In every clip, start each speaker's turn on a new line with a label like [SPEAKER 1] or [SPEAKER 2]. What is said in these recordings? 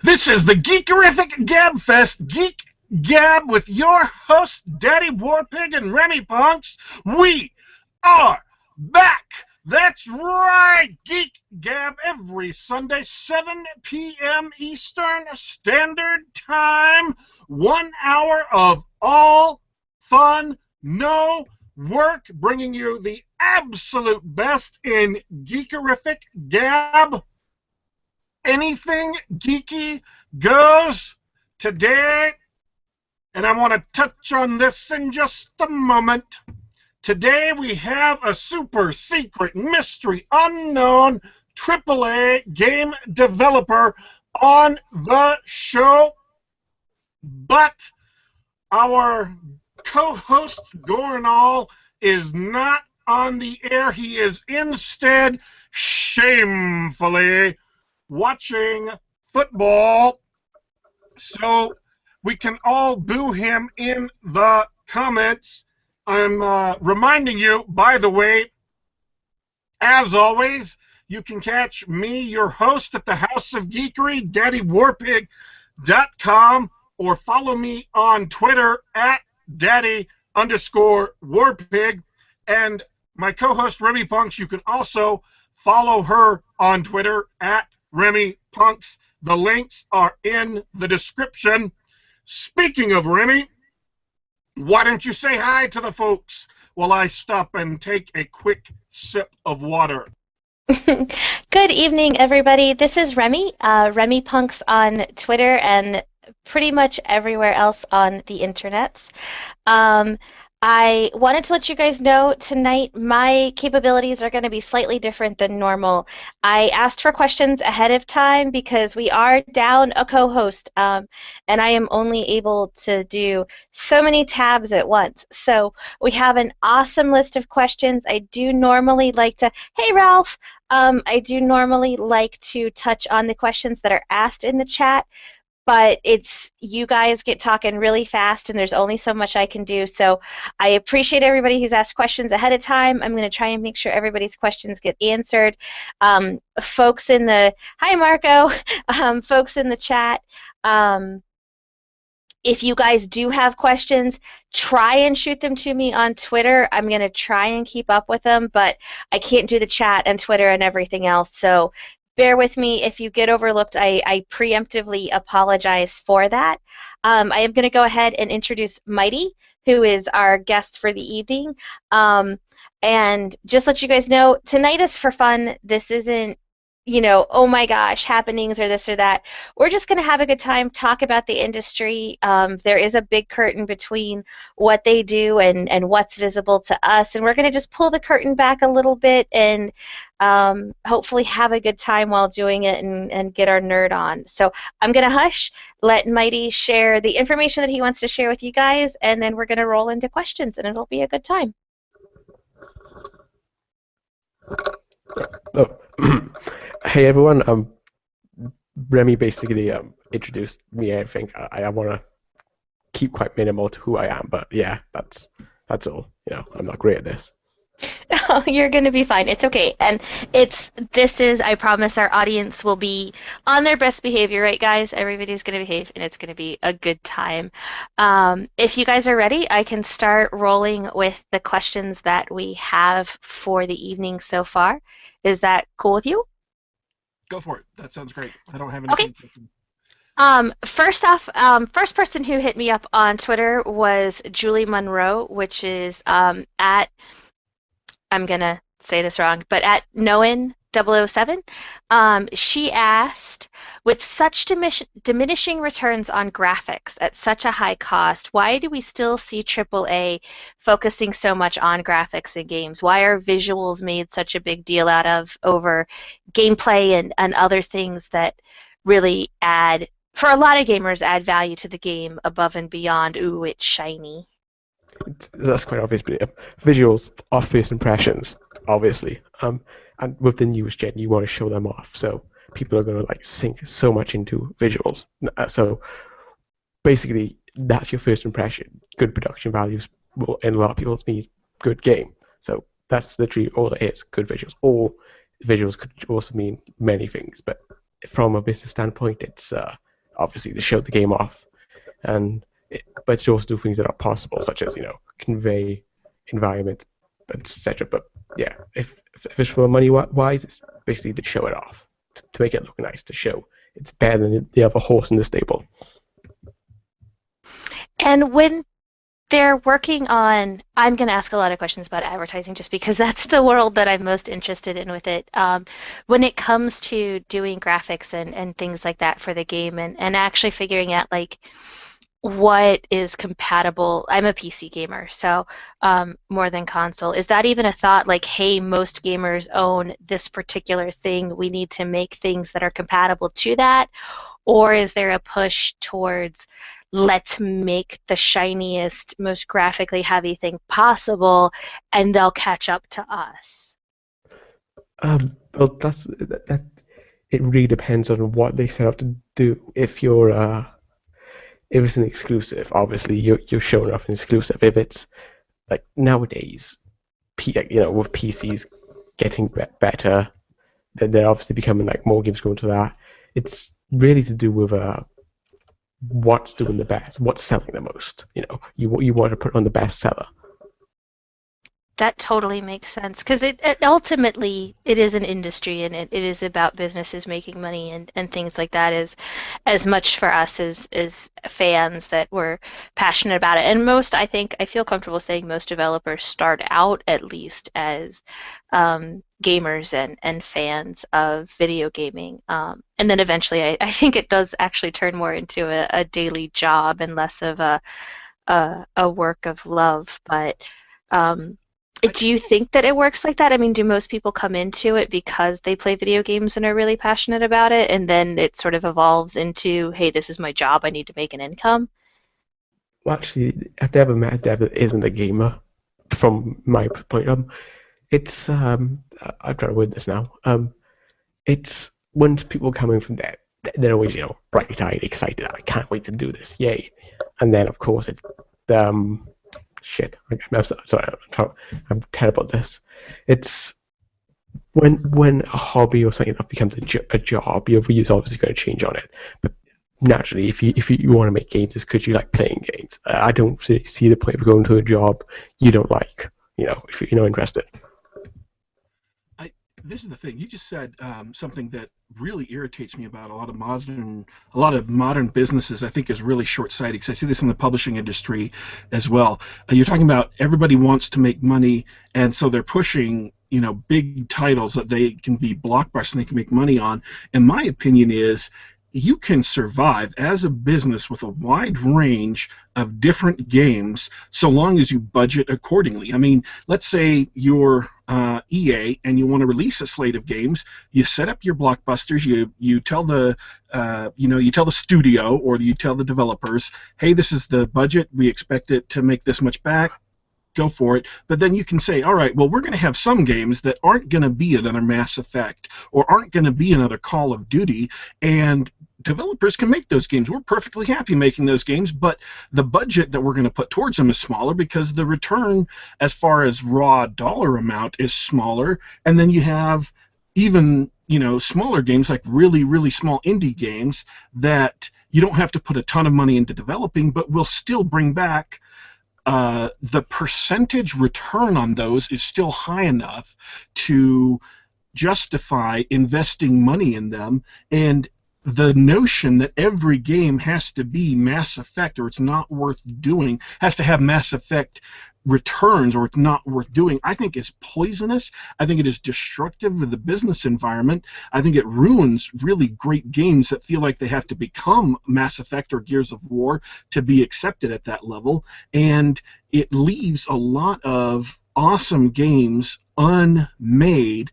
[SPEAKER 1] This is the Geekarific Gabfest, Geek Gab, with your host, Daddy Warpig and RemipunX. We are back. That's right, Geek Gab, every Sunday, 7 p.m. Eastern Standard Time. 1 hour of all fun, no work, bringing you the absolute best in Geekarific Gab. Anything geeky goes today, and I want to touch on this in just a moment. Today we have a super secret mystery unknown AAA game developer on the show, but our co-host Gorinal is not on the air. He is instead shamefully watching football, so we can all boo him in the comments. I'm reminding you, by the way, as always, you can catch me, your host, at the House of Geekery, daddywarpig.com, or follow me on Twitter at daddy_warpig, and my co-host RemipunX, you can also follow her on Twitter at RemipunX. The links are in the description. Speaking of Remi, why don't you say hi to the folks while I stop and take a quick sip of water?
[SPEAKER 2] Good evening, everybody. This is Remi, RemipunX on Twitter and pretty much everywhere else on the internets. I wanted to let you guys know tonight my capabilities are going to be slightly different than normal. I asked for questions ahead of time because we are down a co-host, and I am only able to do so many tabs at once. So we have an awesome list of questions. I do normally like to, hey Ralph, I do normally like to touch on the questions that are asked in the chat, but it's you guys get talking really fast and there's only so much I can do. So I appreciate everybody who's asked questions ahead of time. I'm going to try and make sure everybody's questions get answered. Folks in the, hi Marco, folks in the chat, if you guys do have questions, try and shoot them to me on Twitter. I'm going to try and keep up with them, but I can't do the chat and Twitter and everything else. So bear with me if you get overlooked. I preemptively apologize for that. I am going to go ahead and introduce Mighty, who is our guest for the evening. And just let you guys know, tonight is for fun. This isn't, you know, oh my gosh, happenings or this or that. We're just going to have a good time, talk about the industry. There is a big curtain between what they do and what's visible to us, and we're going to just pull the curtain back a little bit and hopefully have a good time while doing it and get our nerd on. So I'm going to hush, let Mighty share the information that he wants to share with you guys, and then we're going to roll into questions, and it'll be a good time.
[SPEAKER 3] Oh. Hey everyone, Remi basically introduced me. I think I want to keep quite minimal to who I am, but yeah, that's all. You know, I'm not great at this.
[SPEAKER 2] Oh, you're going to be fine. It's okay. And this is, I promise our audience will be on their best behavior, right guys? Everybody's going to behave and it's going to be a good time. If you guys are ready, I can start rolling with the questions that we have for the evening so far. Is that cool with you?
[SPEAKER 1] Go for it. That sounds great. I don't have anything.
[SPEAKER 2] Okay. First off, first person who hit me up on Twitter was Julie Monroe, which is at, I'm going to say this wrong, but at Noen007. She asked, with such diminishing returns on graphics at such a high cost, why do we still see AAA focusing so much on graphics in games? Why are visuals made such a big deal out of over gameplay and other things that really add, for a lot of gamers, add value to the game above and beyond, ooh, it's shiny?
[SPEAKER 3] That's quite obvious, but visuals are first impressions, obviously. And with the newest gen, you want to show them off, so people are going to like sink so much into visuals. So basically, that's your first impression. Good production values will, in a lot of people's means, good game. So that's literally all it is, good visuals. Or visuals could also mean many things, but from a business standpoint, it's obviously to show the game off, but to also do things that are possible, such as convey environment, etc. But yeah, if it's for money wise, it's basically to show it off, to make it look nice, to show it's better than the other horse in the stable.
[SPEAKER 2] And when they're working on, I'm going to ask a lot of questions about advertising just because that's the world that I'm most interested in with it. When it comes to doing graphics and things like that for the game and actually figuring out like what is compatible. I'm a PC gamer, so more than console. Is that even a thought like, hey, most gamers own this particular thing, we need to make things that are compatible to that? Or is there a push towards let's make the shiniest, most graphically heavy thing possible and they'll catch up to us?
[SPEAKER 3] Well, that. It really depends on what they set out to do. If it's an exclusive, obviously you're showing off an exclusive. If it's like nowadays, with PCs getting better, then they're obviously becoming like more games going to that. It's really to do with what's doing the best, what's selling the most. You want to put on the best seller.
[SPEAKER 2] That totally makes sense because it ultimately it is an industry and it is about businesses making money and things like that is as much for us as fans that were passionate about it. And I think I feel comfortable saying most developers start out at least as gamers and fans of video gaming. And then eventually I think it does actually turn more into a daily job and less of a work of love. But do you think that it works like that? I mean, do most people come into it because they play video games and are really passionate about it, and then it sort of evolves into, hey, this is my job, I need to make an income?
[SPEAKER 3] Well, actually, I've never met a dev that isn't a gamer. From my point, it's I'm trying to word this now. It's when people coming from there, they're always bright-eyed, excited. I can't wait to do this, yay! And then of course shit. I'm sorry. I'm terrible at this. It's when a hobby or something that becomes a job, your views obviously going to change on it. But naturally, if you want to make games, it's because you like playing games. I don't see the point of going to a job you don't like. If you're not interested.
[SPEAKER 1] This is the thing. You just said something that really irritates me about a lot of modern businesses. I think is really short-sighted because I see this in the publishing industry as well. You're talking about everybody wants to make money, and so they're pushing big titles that they can be blockbusters and they can make money on. And my opinion is, you can survive as a business with a wide range of different games so long as you budget accordingly. I mean, let's say you're EA and you want to release a slate of games. You set up your blockbusters. You tell the you tell the studio or you tell the developers, hey, this is the budget. We expect it to make this much back. Go for it. But then you can say, all right, well, we're going to have some games that aren't going to be another Mass Effect or aren't going to be another Call of Duty, and developers can make those games. We're perfectly happy making those games, but the budget that we're going to put towards them is smaller because the return as far as raw dollar amount is smaller. And then you have even smaller games like really, really small indie games that you don't have to put a ton of money into developing, but will still bring back the percentage return on those is still high enough to justify investing money in them. And the notion that every game has to be Mass Effect or it's not worth doing, has to have Mass Effect returns or it's not worth doing, I think is poisonous. I think it is destructive of the business environment. I think it ruins really great games that feel like they have to become Mass Effect or Gears of War to be accepted at that level, and it leaves a lot of awesome games unmade.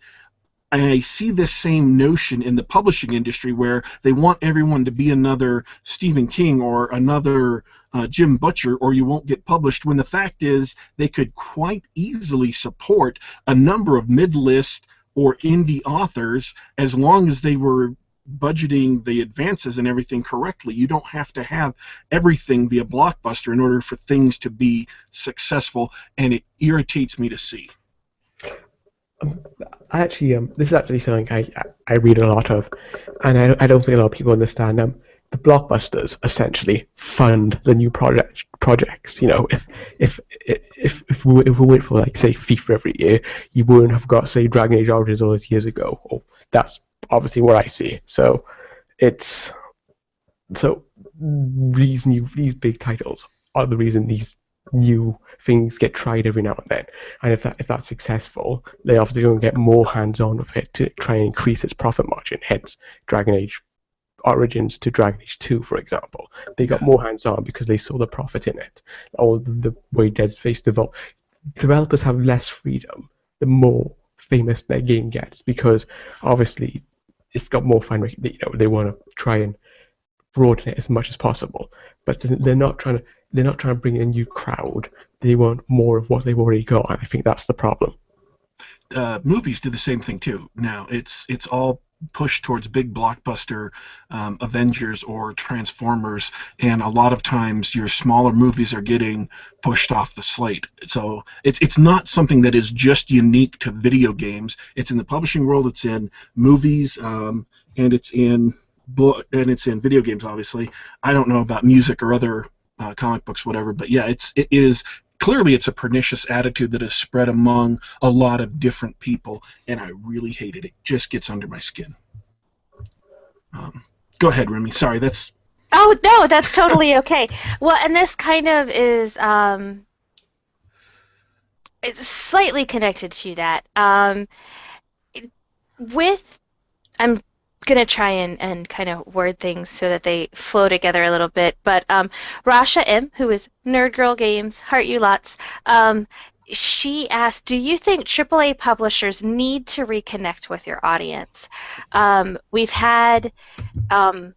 [SPEAKER 1] I see this same notion in the publishing industry where they want everyone to be another Stephen King or another Jim Butcher or you won't get published, when the fact is they could quite easily support a number of mid-list or indie authors as long as they were budgeting the advances and everything correctly. You don't have to have everything be a blockbuster in order for things to be successful, and it irritates me to see.
[SPEAKER 3] This is actually something I read a lot of, and I don't think a lot of people understand. the blockbusters essentially fund the new projects. You know, if we wait for like say FIFA every year, you wouldn't have got say Dragon Age Origins all those years ago. Or that's obviously what I see. So it's so these big titles are the reason these new things get tried every now and then. And if that's successful, they obviously going to get more hands-on with it to try and increase its profit margin. Hence, Dragon Age Origins to Dragon Age 2, for example. They got more hands-on because they saw the profit in it. Or the way Dead Space developed. Developers have less freedom the more famous their game gets, because obviously it's got more fan. You know, they want to try and broaden it as much as possible, but they're not trying to bring in a new crowd. They want more of what they've already got, and I think that's the problem.
[SPEAKER 1] Movies do the same thing too. Now it's all pushed towards big blockbuster Avengers or Transformers, and a lot of times your smaller movies are getting pushed off the slate. So it's not something that is just unique to video games. It's in the publishing world, it's in movies, and it's in video games, obviously. I don't know about music or other comic books, whatever, but yeah, it is clearly it's a pernicious attitude that is spread among a lot of different people, and I really hate it. It just gets under my skin. Go ahead, Remy. Sorry, that's...
[SPEAKER 2] Oh, no, that's totally okay. Well, and this kind of is it's slightly connected to that. I'm going to try and kind of word things so that they flow together a little bit. But Rasha M., who is Nerd Girl Games, heart you lots, she asked, do you think AAA publishers need to reconnect with your audience? We've had a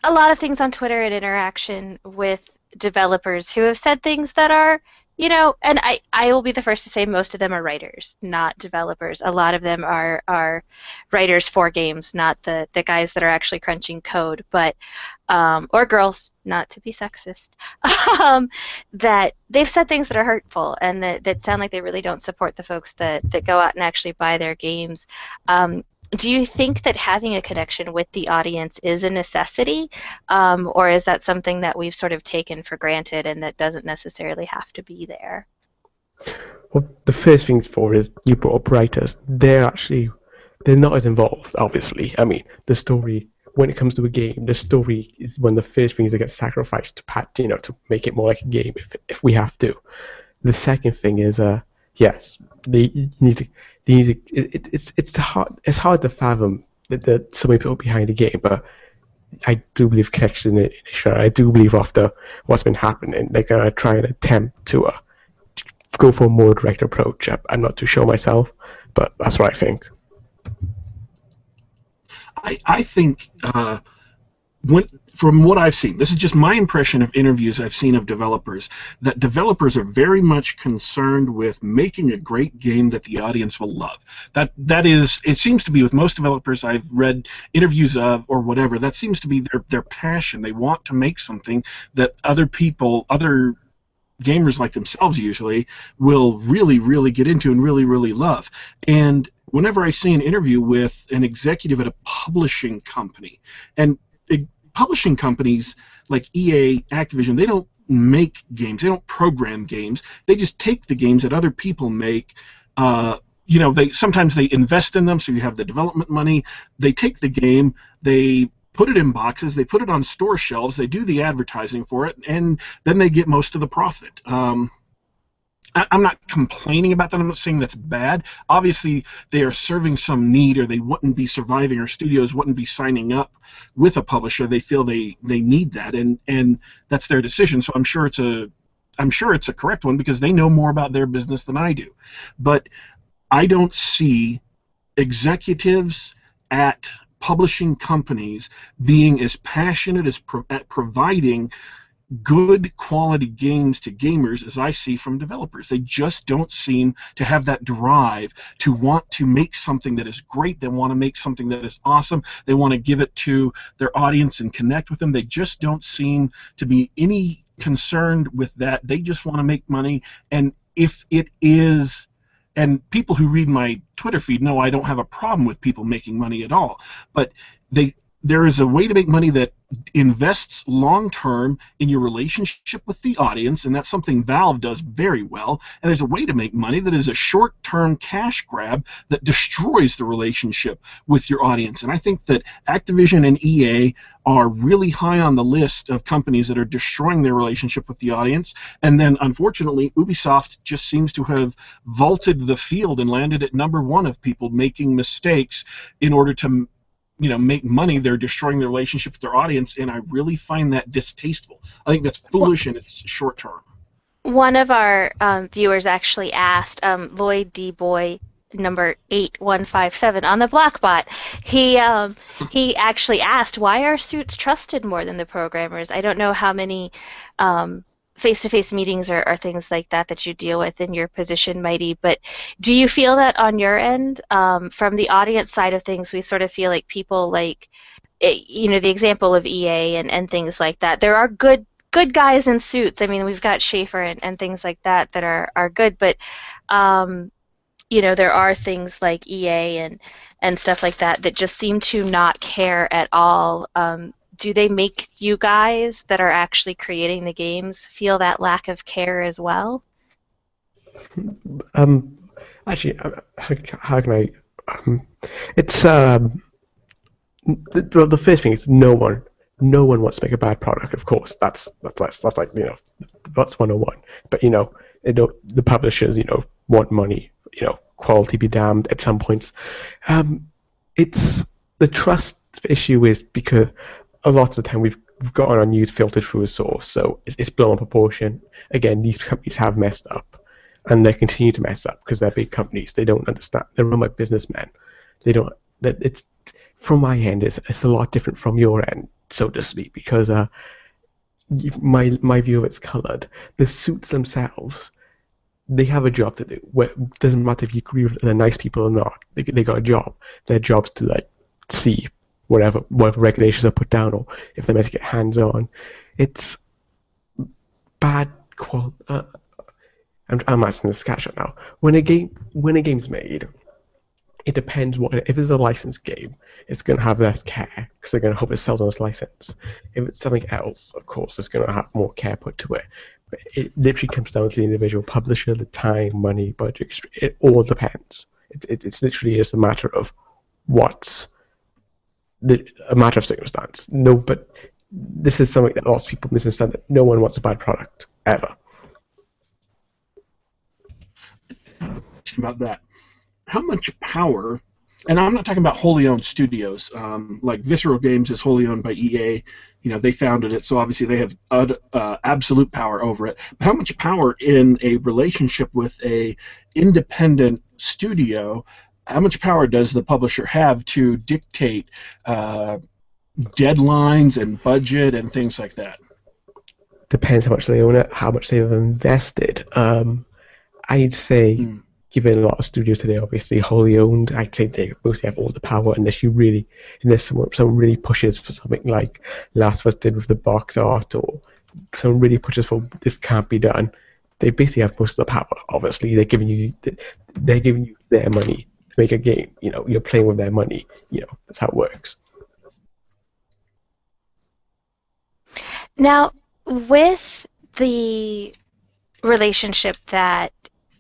[SPEAKER 2] lot of things on Twitter and interaction with developers who have said things that are, you know, and I will be the first to say most of them are writers, not developers. A lot of them are writers for games, not the guys that are actually crunching code, but or girls, not to be sexist, that they've said things that are hurtful and that sound like they really don't support the folks that go out and actually buy their games. Do you think that having a connection with the audience is a necessity, or is that something that we've sort of taken for granted and that doesn't necessarily have to be there?
[SPEAKER 3] Well, the first things for is you brought up writers. They're not as involved, obviously. I mean, the story, when it comes to a game, the story is one of the first things that gets sacrificed to make it more like a game if we have to. The second thing is, yes, it's hard to fathom that so many people behind the game, but I do believe connection in it. I do believe after what's been happening, they're gonna try and attempt to go for a more direct approach. I'm not too sure myself, but that's what I think.
[SPEAKER 1] I think from what I've seen, this is just my impression of interviews I've seen of developers, that developers are very much concerned with making a great game that the audience will love. That is, it seems to be with most developers I've read interviews of or whatever, that seems to be their passion. They want to make something that other gamers like themselves usually will really, really get into and really, really love. And whenever I see an interview with an executive at a publishing company, and publishing companies like EA, Activision, they don't make games, they don't program games, they just take the games that other people make. Sometimes they invest in them, so you have the development money. They take the game, they put it in boxes, they put it on store shelves, they do the advertising for it, and then they get most of the profit. I'm not complaining about that. I'm not saying that's bad. Obviously, they are serving some need, or they wouldn't be surviving, or studios wouldn't be signing up with a publisher. They feel they need that, and that's their decision. So I'm sure it's a correct one, because they know more about their business than I do. But I don't see executives at publishing companies being as passionate at providing good quality games to gamers as I see from developers. They just don't seem to have that drive to want to make something that is great. They want to make something that is awesome. They want to give it to their audience and connect with them. They just don't seem to be any concerned with that. They just want to make money, and if it is, and people who read my Twitter feed know I don't have a problem with people making money at all, but there is a way to make money that invests long-term in your relationship with the audience, and that's something Valve does very well. And there's a way to make money that is a short-term cash grab that destroys the relationship with your audience. And I think that Activision and EA are really high on the list of companies that are destroying their relationship with the audience. And then, unfortunately, Ubisoft just seems to have vaulted the field and landed at #1 of people making mistakes in order to make money. They're destroying their relationship with their audience, and I really find that distasteful. I think that's foolish and it's short term.
[SPEAKER 2] One of our viewers actually asked, Lloyd D. Boy, number 8157 on the Blockbot. He actually asked, why are suits trusted more than the programmers? I don't know how many face-to-face meetings or things like that you deal with in your position, Mighty, but do you feel that on your end, from the audience side of things, we sort of feel like people like, the example of EA and things like that, there are good guys in suits. I mean, we've got Schaefer and things like that are good, but there are things like EA and stuff like that just seem to not care at all. Do they make you guys that are actually creating the games feel that lack of care as well?
[SPEAKER 3] Actually, how can I? It's the first thing is no one wants to make a bad product. Of course, that's like that's 101. But the publishers want money. Quality be damned at some points. It's the trust issue is because a lot of the time we've got our news filtered through a source, so it's blown up proportion. Again, these companies have messed up, and they continue to mess up because they're big companies. They don't understand. They're run by businessmen. They don't. That it's from my end. It's a lot different from your end, so to speak, because my view of it's coloured. The suits themselves, they have a job to do. It doesn't matter if you agree with they're nice people or not. They got a job. Their job's to see whatever regulations are put down, or if they're meant to get hands on. It's bad quality. I'm asking this catch up now. When a game's made, it depends if it's a licensed game, it's going to have less care because they're going to hope it sells on its license. If it's something else, of course, it's going to have more care put to it. But it literally comes down to the individual publisher, the time, money, budget. It all depends. It's literally just a matter of a matter of circumstance. No, but this is something that lots of people misunderstand, that no one wants a bad product ever.
[SPEAKER 1] About that, how much power, and I'm not talking about wholly owned studios, like Visceral Games is wholly owned by EA. They founded it, so obviously they have absolute power over it. But how much power in a relationship with a independent studio? How much power does the publisher have to dictate deadlines and budget and things like that?
[SPEAKER 3] Depends how much they own it, how much they've invested. I'd say, given a lot of studios today, obviously wholly owned, I'd say they mostly have all the power unless someone really pushes for something like Last of Us did with the box art, or someone really pushes for this can't be done. They basically have most of the power. Obviously, they're giving you their money to make a game. You're playing with their money. That's how it works.
[SPEAKER 2] Now, with the relationship that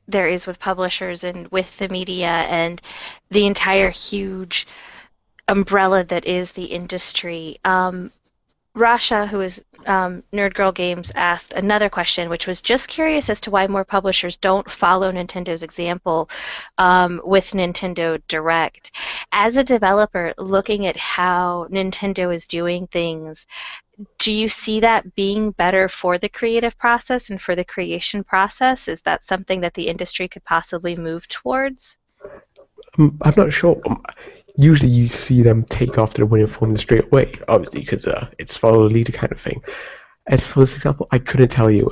[SPEAKER 2] there is with publishers and with the media and the entire huge umbrella that is the industry, Rasha, who is Nerd Girl Games, asked another question, which was just curious as to why more publishers don't follow Nintendo's example with Nintendo Direct. As a developer, looking at how Nintendo is doing things, do you see that being better for the creative process and for the creation process? Is that something that the industry could possibly move towards?
[SPEAKER 3] I'm not sure. Usually you see them take off to the winning formula straight away, obviously, because it's follow the leader kind of thing. As for this example, I couldn't tell you.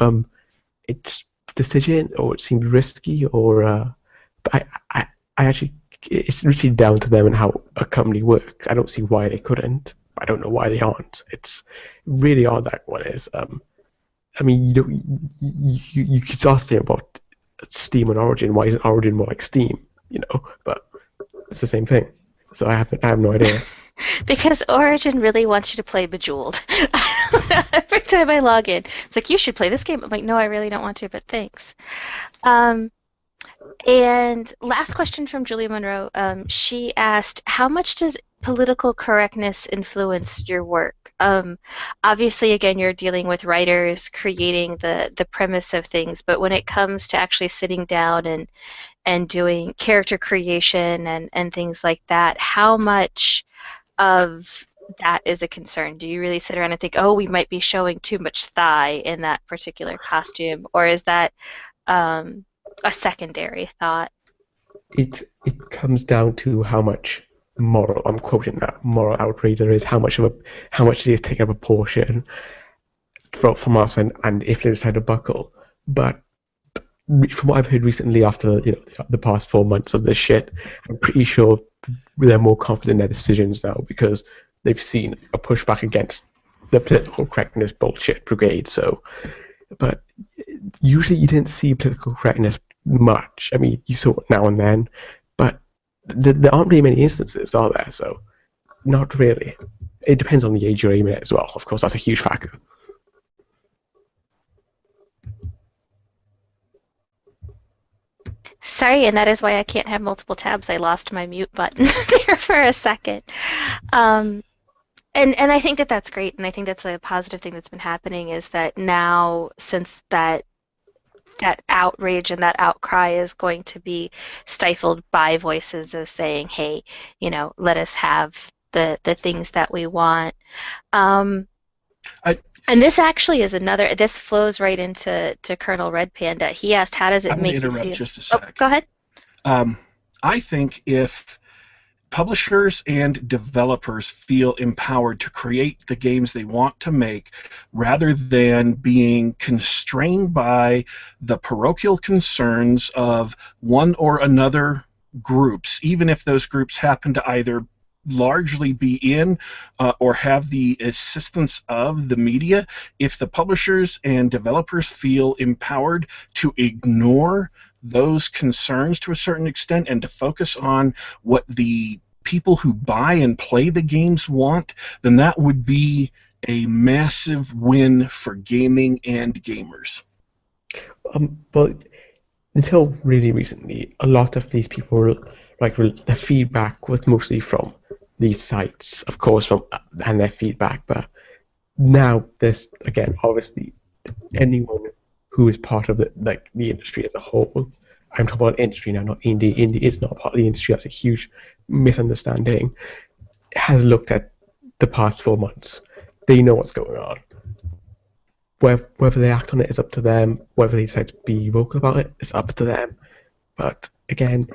[SPEAKER 3] It's decision, or it seemed risky, or but I actually, it's really down to them and how a company works. I don't see why they couldn't. I don't know why they aren't. It's really odd, that one is. I mean, you could start saying about Steam and Origin. Why isn't Origin more like Steam? But it's the same thing. So I have no idea.
[SPEAKER 2] Because Origin really wants you to play Bejeweled. Every time I log in, it's like, you should play this game. I'm like, no, I really don't want to, but thanks. Um, and last question from Julia Monroe. She asked, how much does political correctness influence your work? Obviously, again, you're dealing with writers creating the premise of things, but when it comes to actually sitting down and doing character creation and things like that, how much of that is a concern? Do you really sit around and think, oh, we might be showing too much thigh in that particular costume, or is that a secondary thought?
[SPEAKER 3] It comes down to how much moral, I'm quoting that, moral outrage there is, how much it is taking up a portion from us, and if they decide to buckle. But from what I've heard recently, after the past 4 months of this shit, I'm pretty sure they're more confident in their decisions now because they've seen a pushback against the political correctness bullshit brigade. So, but usually you didn't see political correctness much. I mean, you saw it now and then, but there aren't really many instances, are there? So, not really. It depends on the age you're aiming at as well. Of course, that's a huge factor.
[SPEAKER 2] Sorry, and that is why I can't have multiple tabs. I lost my mute button there for a second. Um, and I think that that's great, and I think that's a positive thing that's been happening is that now, since that outrage and that outcry is going to be stifled by voices as saying, hey, let us have the things that we want.
[SPEAKER 1] I,
[SPEAKER 2] And this actually is this flows right into Colonel Red Panda. He asked, how does it
[SPEAKER 1] I'm going to
[SPEAKER 2] make you
[SPEAKER 1] interrupt
[SPEAKER 2] feel?
[SPEAKER 1] just a
[SPEAKER 2] Oh,
[SPEAKER 1] sec.
[SPEAKER 2] go ahead.
[SPEAKER 1] I think if publishers and developers feel empowered to create the games they want to make rather than being constrained by the parochial concerns of one or another groups, even if those groups happen to either largely be in or have the assistance of the media, if the publishers and developers feel empowered to ignore those concerns to a certain extent and to focus on what the people who buy and play the games want, then that would be a massive win for gaming and gamers.
[SPEAKER 3] But until really recently, a lot of these people, the feedback was mostly from these sites, of course, and their feedback. But now there's again, obviously, anyone who is part of the industry as a whole. I'm talking about industry now, not indie. Indie is not part of the industry. That's a huge misunderstanding. Has looked at the past 4 months. They know what's going on. Whether they act on it is up to them. Whether they decide to be vocal about it is up to them. But again,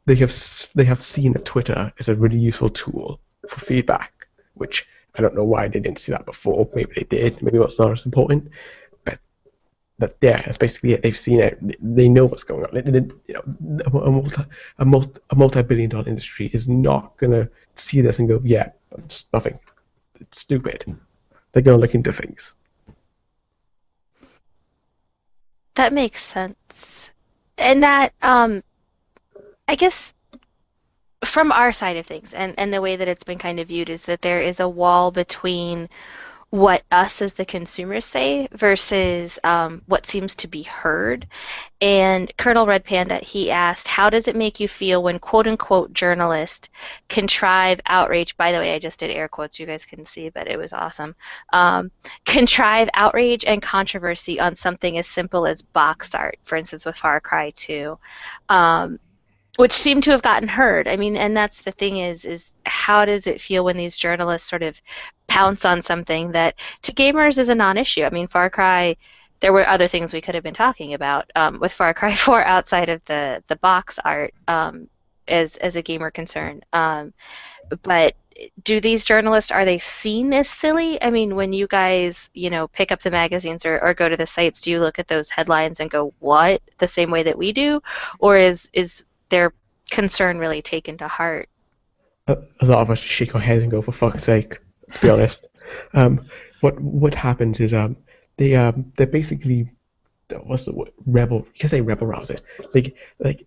[SPEAKER 3] they have seen that Twitter is a really useful tool for feedback, which I don't know why they didn't see that before. Maybe they did. Maybe it's not as important. But yeah, that's basically it. They've seen it. They know what's going on. A multi-billion-dollar industry is not gonna see this and go, yeah, it's nothing. It's stupid. They're gonna look into things.
[SPEAKER 2] That makes sense. And that, I guess, from our side of things, and the way that it's been kind of viewed is that there is a wall between what us as the consumers say versus what seems to be heard. And Colonel Red Panda, he asked, how does it make you feel when quote-unquote journalists contrive outrage? By the way, I just did air quotes. You guys couldn't see, but it was awesome. Contrive outrage and controversy on something as simple as box art, for instance, with Far Cry 2. Which seem to have gotten heard. I mean, and that's the thing is how does it feel when these journalists sort of pounce on something that to gamers is a non-issue? I mean, Far Cry, there were other things we could have been talking about with Far Cry 4 outside of the box art as a gamer concern. But do these journalists, are they seen as silly? I mean, when you guys, pick up the magazines or go to the sites, do you look at those headlines and go, what? The same way that we do? Or is their concern really taken to heart?
[SPEAKER 3] A lot of us shake our heads and go, for fuck's sake, to be honest. What happens is they're basically, what's the word, rebel. You can say rebel rousing. Like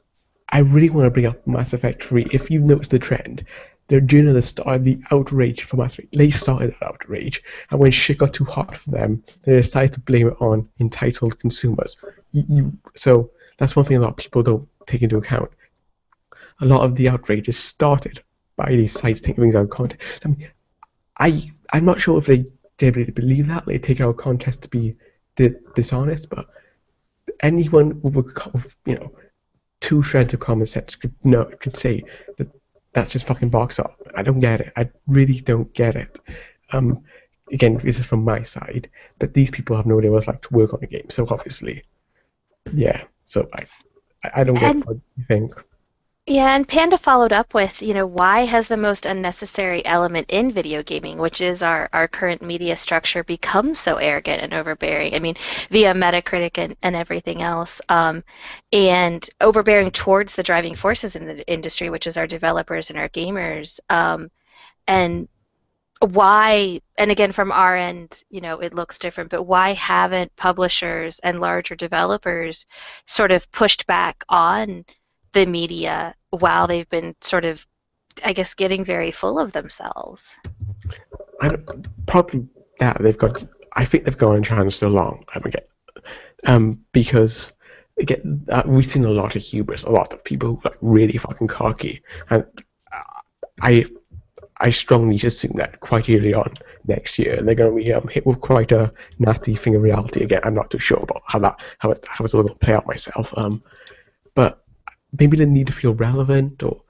[SPEAKER 3] I really want to bring up Mass Effect 3. If you've noticed the trend, the journalists started the outrage from us. They started that outrage, and when shit got too hot for them, they decided to blame it on entitled consumers. So that's one thing a lot of people don't take into account. A lot of the outrage is started by these sites taking things out of context. I mean, I'm not sure if they generally believe that they take out context to be dishonest, but anyone with two shreds of common sense could say that that's just fucking box art. I don't get it. I really don't get it. Again, this is from my side, but these people have no idea what it's like to work on a game. So obviously, yeah. So I don't get what you think.
[SPEAKER 2] Yeah, and Panda followed up with, why has the most unnecessary element in video gaming, which is our current media structure, become so arrogant and overbearing? I mean, via Metacritic and everything else, and overbearing towards the driving forces in the industry, which is our developers and our gamers. And why, and again, from our end, it looks different, but why haven't publishers and larger developers sort of pushed back on the media while they've been sort of, I guess, getting very full of themselves?
[SPEAKER 3] Probably that I think they've gone on channel so long. Because again, we've seen a lot of hubris, a lot of people who are really fucking cocky, and I strongly assume that quite early on next year they're going to be hit with quite a nasty thing of reality again. I'm not too sure about how it's all going to play out myself. But maybe they need to feel relevant, or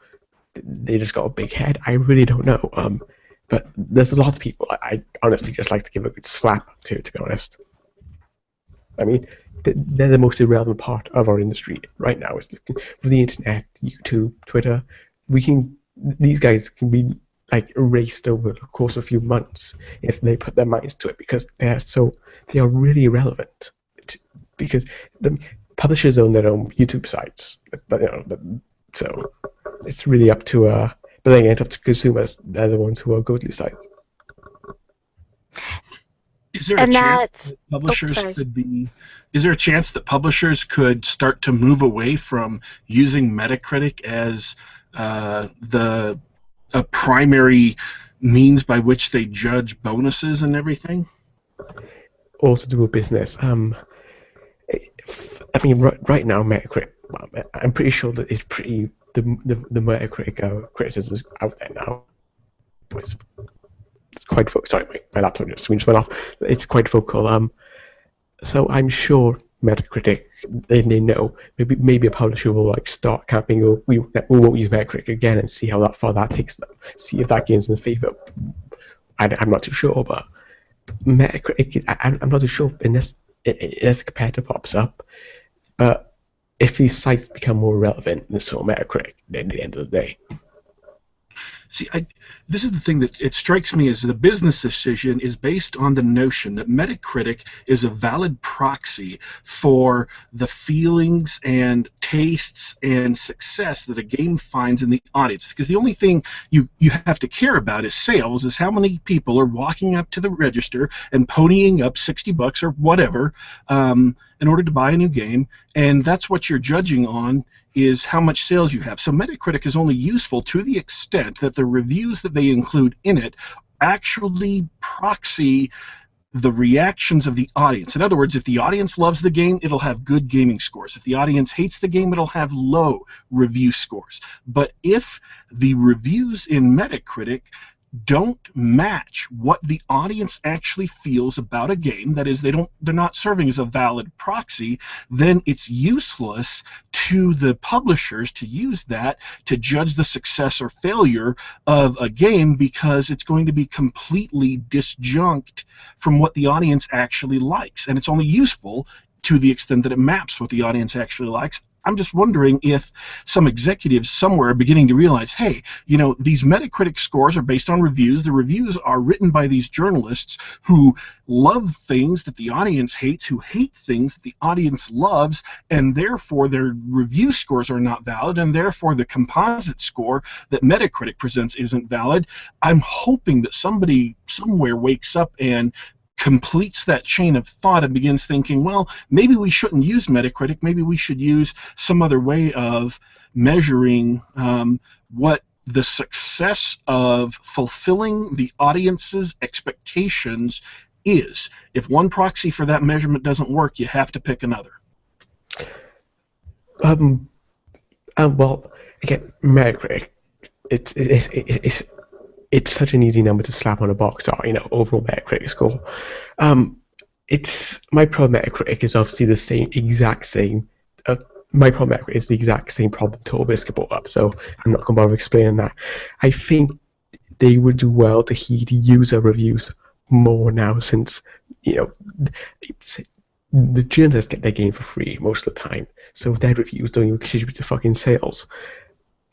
[SPEAKER 3] they just got a big head. I really don't know. But there's a lot of people I honestly just like to give a good slap to be honest. I mean, they're the most irrelevant part of our industry right now. With the internet, YouTube, Twitter, these guys can be erased over the course of a few months if they put their minds to it, because they are really irrelevant. Because the publishers own their own YouTube sites, so it's really up to but then it's up to consumers. They're the ones who are go to the site.
[SPEAKER 1] Is there a chance that publishers Is there a chance that publishers could start to move away from using Metacritic as a primary means by which they judge bonuses and everything?
[SPEAKER 3] All to do with business. I mean, right now, Metacritic. I'm pretty sure that it's pretty. The Metacritic criticism is out there now. It's quite vocal. Sorry, my laptop just went off. It's quite vocal. So I'm sure Metacritic, they know. Maybe a publisher will start camping. We won't use Metacritic again and see how far that takes them. See if that gains in favor. I'm not too sure, but Metacritic. I'm not too sure unless a competitor pops up. But if these sites become more relevant than so Metacritic, then at the end of the day.
[SPEAKER 1] See, this is the thing that it strikes me as the business decision is based on the notion that Metacritic is a valid proxy for the feelings and tastes and success that a game finds in the audience. Because the only thing you have to care about is sales, is how many people are walking up to the register and ponying up $60 or whatever in order to buy a new game, and that's what you're judging on, is how much sales you have. So Metacritic is only useful to the extent that the reviews that they include in it actually proxy the reactions of the audience. In other words, if the audience loves the game, it'll have good gaming scores. If the audience hates the game, it'll have low review scores. But if the reviews in Metacritic don't match what the audience actually feels about a game, that is, they're not serving as a valid proxy, then it's useless to the publishers to use that to judge the success or failure of a game, because it's going to be completely disjunct from what the audience actually likes, and it's only useful to the extent that it maps what the audience actually likes. I'm just wondering if some executives somewhere are beginning to realize, hey, these Metacritic scores are based on reviews. The reviews are written by these journalists who love things that the audience hates, who hate things that the audience loves, and therefore their review scores are not valid, and therefore the composite score that Metacritic presents isn't valid. I'm hoping that somebody somewhere wakes up and completes that chain of thought and begins thinking, well, maybe we shouldn't use Metacritic, maybe we should use some other way of measuring what the success of fulfilling the audience's expectations is. If one proxy for that measurement doesn't work, you have to pick another.
[SPEAKER 3] Well, again, Metacritic, it's such an easy number to slap on a box art, overall Metacritic score. My problem with Metacritic is obviously the exact same. My problem with Metacritic is the exact same problem Total Biscuit brought up, so I'm not going to bother explaining that. I think they would do well to heed user reviews more now, since the journalists get their game for free most of the time, so their reviews don't even contribute to fucking sales.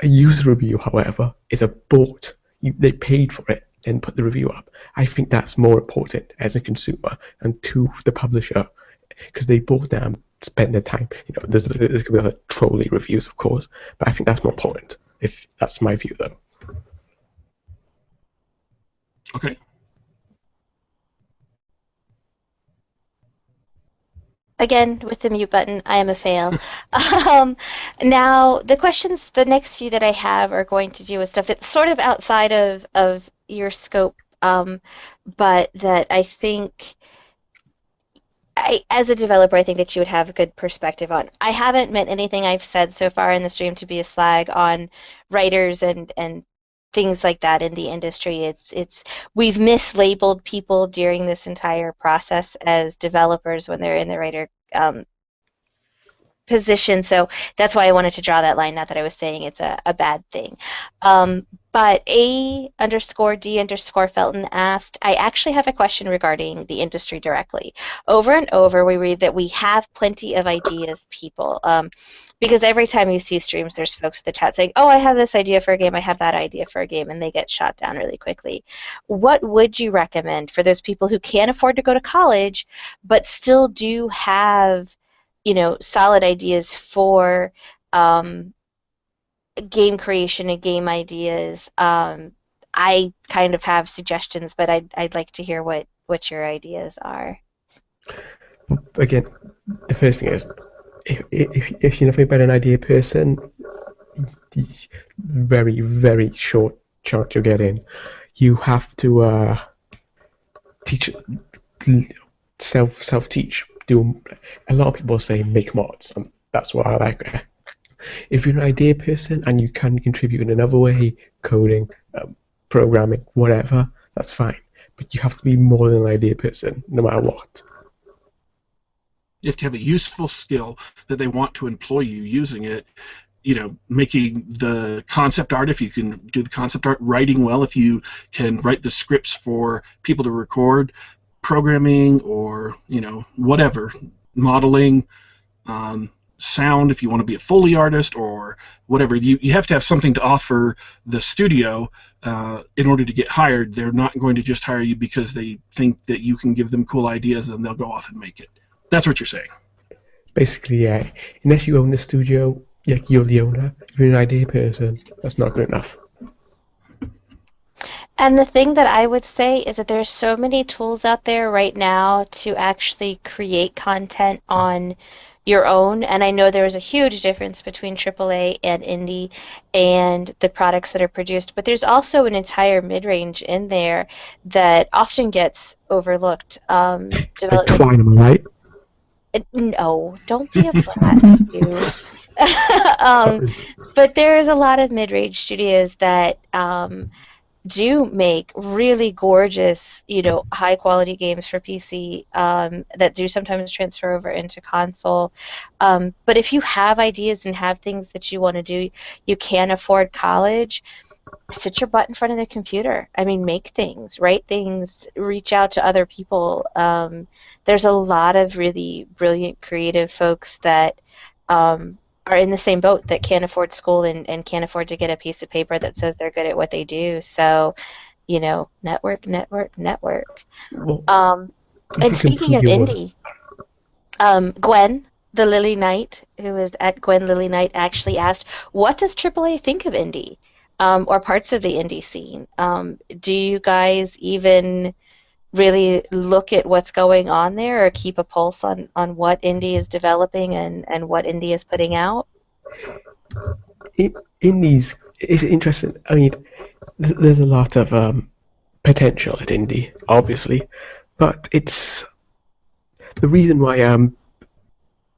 [SPEAKER 3] A user review, however, is a bought. They paid for it and put the review up. I think that's more important as a consumer and to the publisher, because they both spend their time. There's going to be other trolly reviews, of course, but I think that's more important. If that's my view, though.
[SPEAKER 1] Okay.
[SPEAKER 2] Again, with the mute button, I am a fail. Now, the next few that I have are going to do with stuff that's sort of outside of your scope, but that I think, as a developer, I think that you would have a good perspective on. I haven't meant anything I've said so far in the stream to be a slag on writers and things like that in the industry. We've mislabeled people during this entire process as developers when they're in the writer position, so that's why I wanted to draw that line, not that I was saying it's a bad thing. But A_D_Felton asked, I actually have a question regarding the industry directly. Over and over we read that we have plenty of ideas, people, because every time you see streams there's folks in the chat saying, oh, I have this idea for a game, I have that idea for a game, and they get shot down really quickly. What would you recommend for those people who can't afford to go to college but still do have solid ideas for game creation and game ideas? I kind of have suggestions, but I'd like to hear what your ideas are.
[SPEAKER 3] Again, the first thing is, if you're nothing but an idea person, very, very short chance you'll get in. You have to teach, self-teach. A lot of people say make mods, and that's what I like. If you're an idea person and you can contribute in another way, coding, programming, whatever, that's fine. But you have to be more than an idea person, no matter what.
[SPEAKER 1] You have to have a useful skill that they want to employ you using it. Making the concept art, if you can do the concept art, writing well, if you can write the scripts for people to record, programming, or whatever, modeling, sound, if you want to be a Foley artist or whatever. You have to have something to offer the studio in order to get hired. They're not going to just hire you because they think that you can give them cool ideas and they'll go off and make it. That's what you're saying.
[SPEAKER 3] Basically, yeah. Unless you own the studio, you're the owner. If you're an idea person, that's not good enough.
[SPEAKER 2] And the thing that I would say is that there's so many tools out there right now to actually create content on your own, and I know there's a huge difference between AAA and indie and the products that are produced, but there's also an entire mid-range in there that often gets overlooked.
[SPEAKER 3] Like Twine, am I right?
[SPEAKER 2] No, don't be a brat, you. But there's a lot of mid-range studios that do make really gorgeous, high-quality games for PC that do sometimes transfer over into console. But if you have ideas and have things that you want to do, you can't afford college, sit your butt in front of the computer. I mean, make things, write things, reach out to other people. There's a lot of really brilliant, creative folks that are in the same boat, that can't afford school and can't afford to get a piece of paper that says they're good at what they do. So, network.
[SPEAKER 3] Well,
[SPEAKER 2] And speaking of indie, Gwen, the Lily Knight, who is at Gwen Lily Knight, actually asked, what does AAA think of indie, or parts of the indie scene? Do you guys even really look at what's going on there or keep a pulse on what indie is developing and what indie is putting out?
[SPEAKER 3] Indies it's interesting. I mean, there's a lot of potential at indie, obviously, but it's the reason why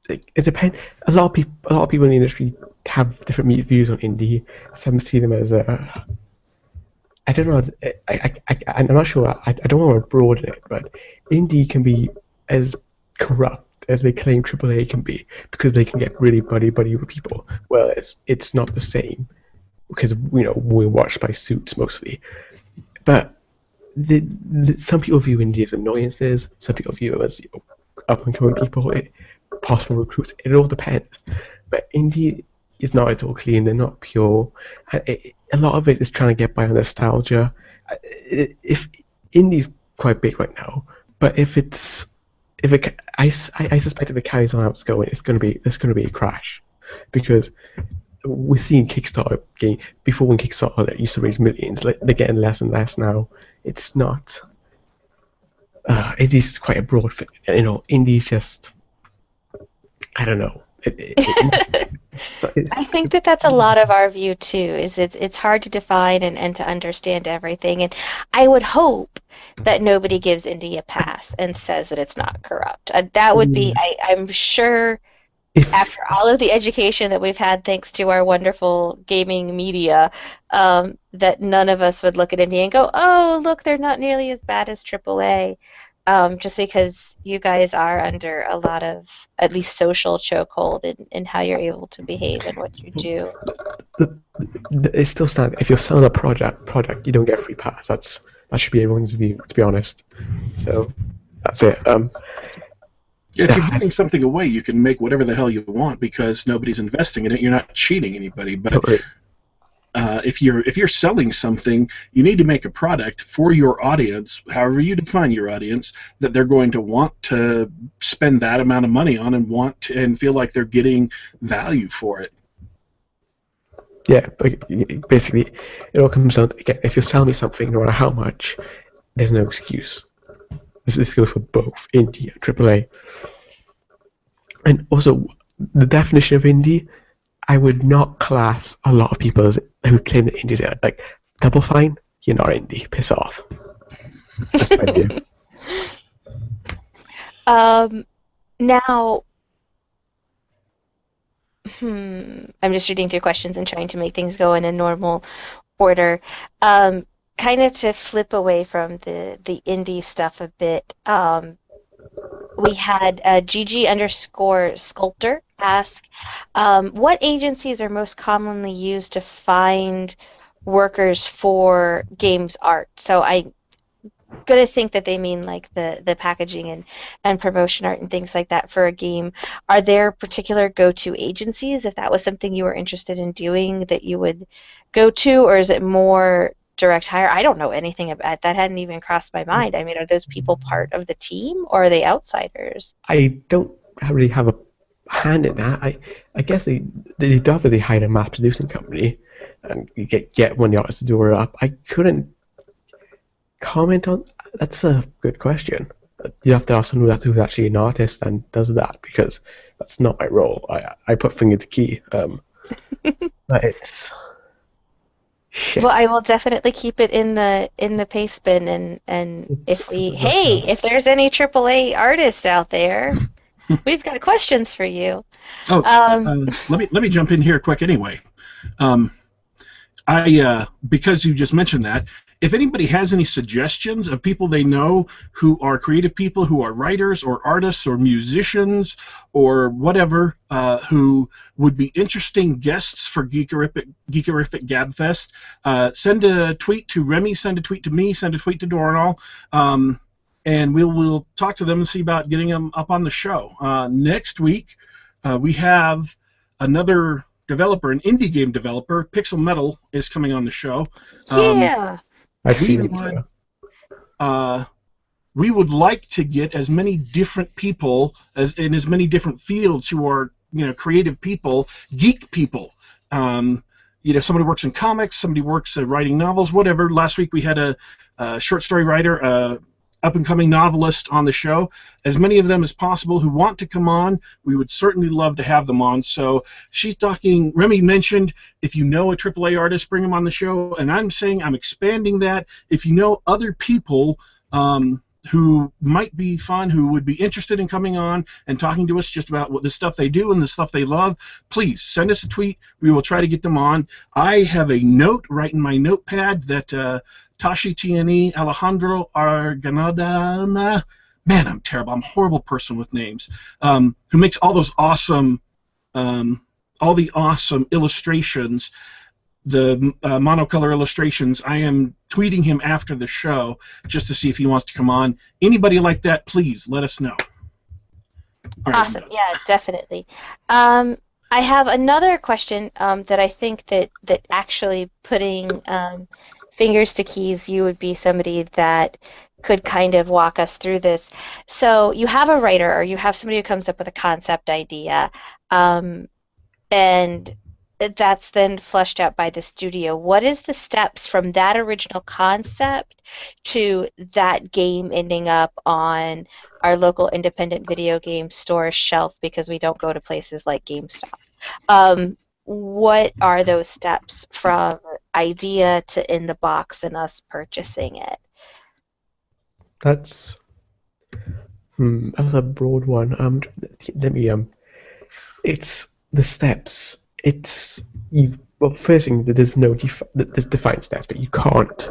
[SPEAKER 3] it depends. A lot of people in the industry have different views on indie. Some see them as a I don't know. I'm not sure. I don't want to broaden it, but indie can be as corrupt as they claim AAA can be because they can get really buddy with people. Whereas it's not the same because we're watched by suits mostly. But some people view indie as annoyances. Some people view it as up and coming people, possible recruits. It all depends. But indie is not at all clean. They're not pure. And a lot of it is trying to get by on nostalgia. If indie's quite big right now, but I suspect if it carries on how it's going, there's going to be a crash, because we're seeing Kickstarter game before when Kickstarter used to raise millions. They're getting less and less now. It's not. It is quite a broad thing. Indie's just. I don't know.
[SPEAKER 2] I think that's a lot of our view too. Is it's hard to define and to understand everything, and I would hope that nobody gives indie a pass and says that it's not corrupt. That would be. I'm sure. After all of the education that we've had thanks to our wonderful gaming media, that none of us would look at indie and go, "Oh, look, they're not nearly as bad as AAA." Just because you guys are under a lot of, at least, social chokehold in how you're able to behave and what you do.
[SPEAKER 3] It's still standard. If you're selling a product, you don't get a free pass. That should be everyone's view, to be honest. So that's it.
[SPEAKER 1] If you're giving something away, you can make whatever the hell you want because nobody's investing in it. You're not cheating anybody. But if you're selling something, you need to make a product for your audience, however you define your audience, that they're going to want to spend that amount of money on and feel like they're getting value for it.
[SPEAKER 3] Yeah, but basically, it all comes down to, again, if you're selling me something, no matter how much, there's no excuse. This goes for both indie and AAA. And also, the definition of indie, I would not class a lot of people who claim that indies are like Double Fine. You're not indie. Piss off. Just my view.
[SPEAKER 2] Now, I'm just reading through questions and trying to make things go in a normal order. Kind of to flip away from the indie stuff a bit, we had GG_sculptor ask, what agencies are most commonly used to find workers for games art? So I'm going to think that they mean like the packaging and promotion art and things like that for a game. Are there particular go-to agencies, if that was something you were interested in doing, that you would go to, or is it more direct hire? I don't know anything about that. Hadn't even crossed my mind. I mean, are those people part of the team, or are they outsiders?
[SPEAKER 3] I don't really have a hand in that. I guess they obviously hired a mass producing company, and you get one of the artists to do it up. I couldn't comment on. That's a good question. You have to ask someone who's actually an artist and does that, because that's not my role. I put finger to key. But it's. Shit.
[SPEAKER 2] Well, I will definitely keep it in the paste bin, and if there's any AAA artist out there, we've got questions for you.
[SPEAKER 1] Let me jump in here quick anyway. Because you just mentioned that, if anybody has any suggestions of people they know who are creative people, who are writers or artists or musicians or whatever, who would be interesting guests for Geekarific Gabfest, send a tweet to Remy, send a tweet to me, send a tweet to Doranal, and we'll talk to them and see about getting them up on the show. Next week, we have another developer, an indie game developer, Pixel Metal, is coming on the show.
[SPEAKER 2] Yeah.
[SPEAKER 1] We would like to get as many different people in as many different fields who are creative people, geek people. Somebody works in comics, somebody works writing novels, whatever. Last week we had a short story writer, up-and-coming novelists on the show, as many of them as possible who want to come on. We would certainly love to have them on. So she's talking, Remy mentioned, if you know a AAA artist, bring them on the show, and I'm saying I'm expanding that. If you know other people who might be fun, who would be interested in coming on and talking to us just about what the stuff they do and the stuff they love, please send us a tweet. We will try to get them on. I have a note right in my notepad that Tashi TNE, Alejandro Arganada, man, I'm terrible. I'm a horrible person with names, who makes all those awesome, all the awesome illustrations, the monocolor illustrations. I am tweeting him after the show just to see if he wants to come on. Anybody like that, please let us know. All right,
[SPEAKER 2] awesome. Yeah, definitely. I have another question that I think that actually putting fingers to keys, you would be somebody that could kind of walk us through this. So you have a writer, or you have somebody who comes up with a concept idea, and that's then fleshed out by the studio. What is the steps from that original concept to that game ending up on our local independent video game store shelf, because we don't go to places like GameStop? What are those steps from idea to in the box and us purchasing it?
[SPEAKER 3] That's a broad one. Let me it's the steps. It's you. Well, first thing, there's there's defined steps, but you can't.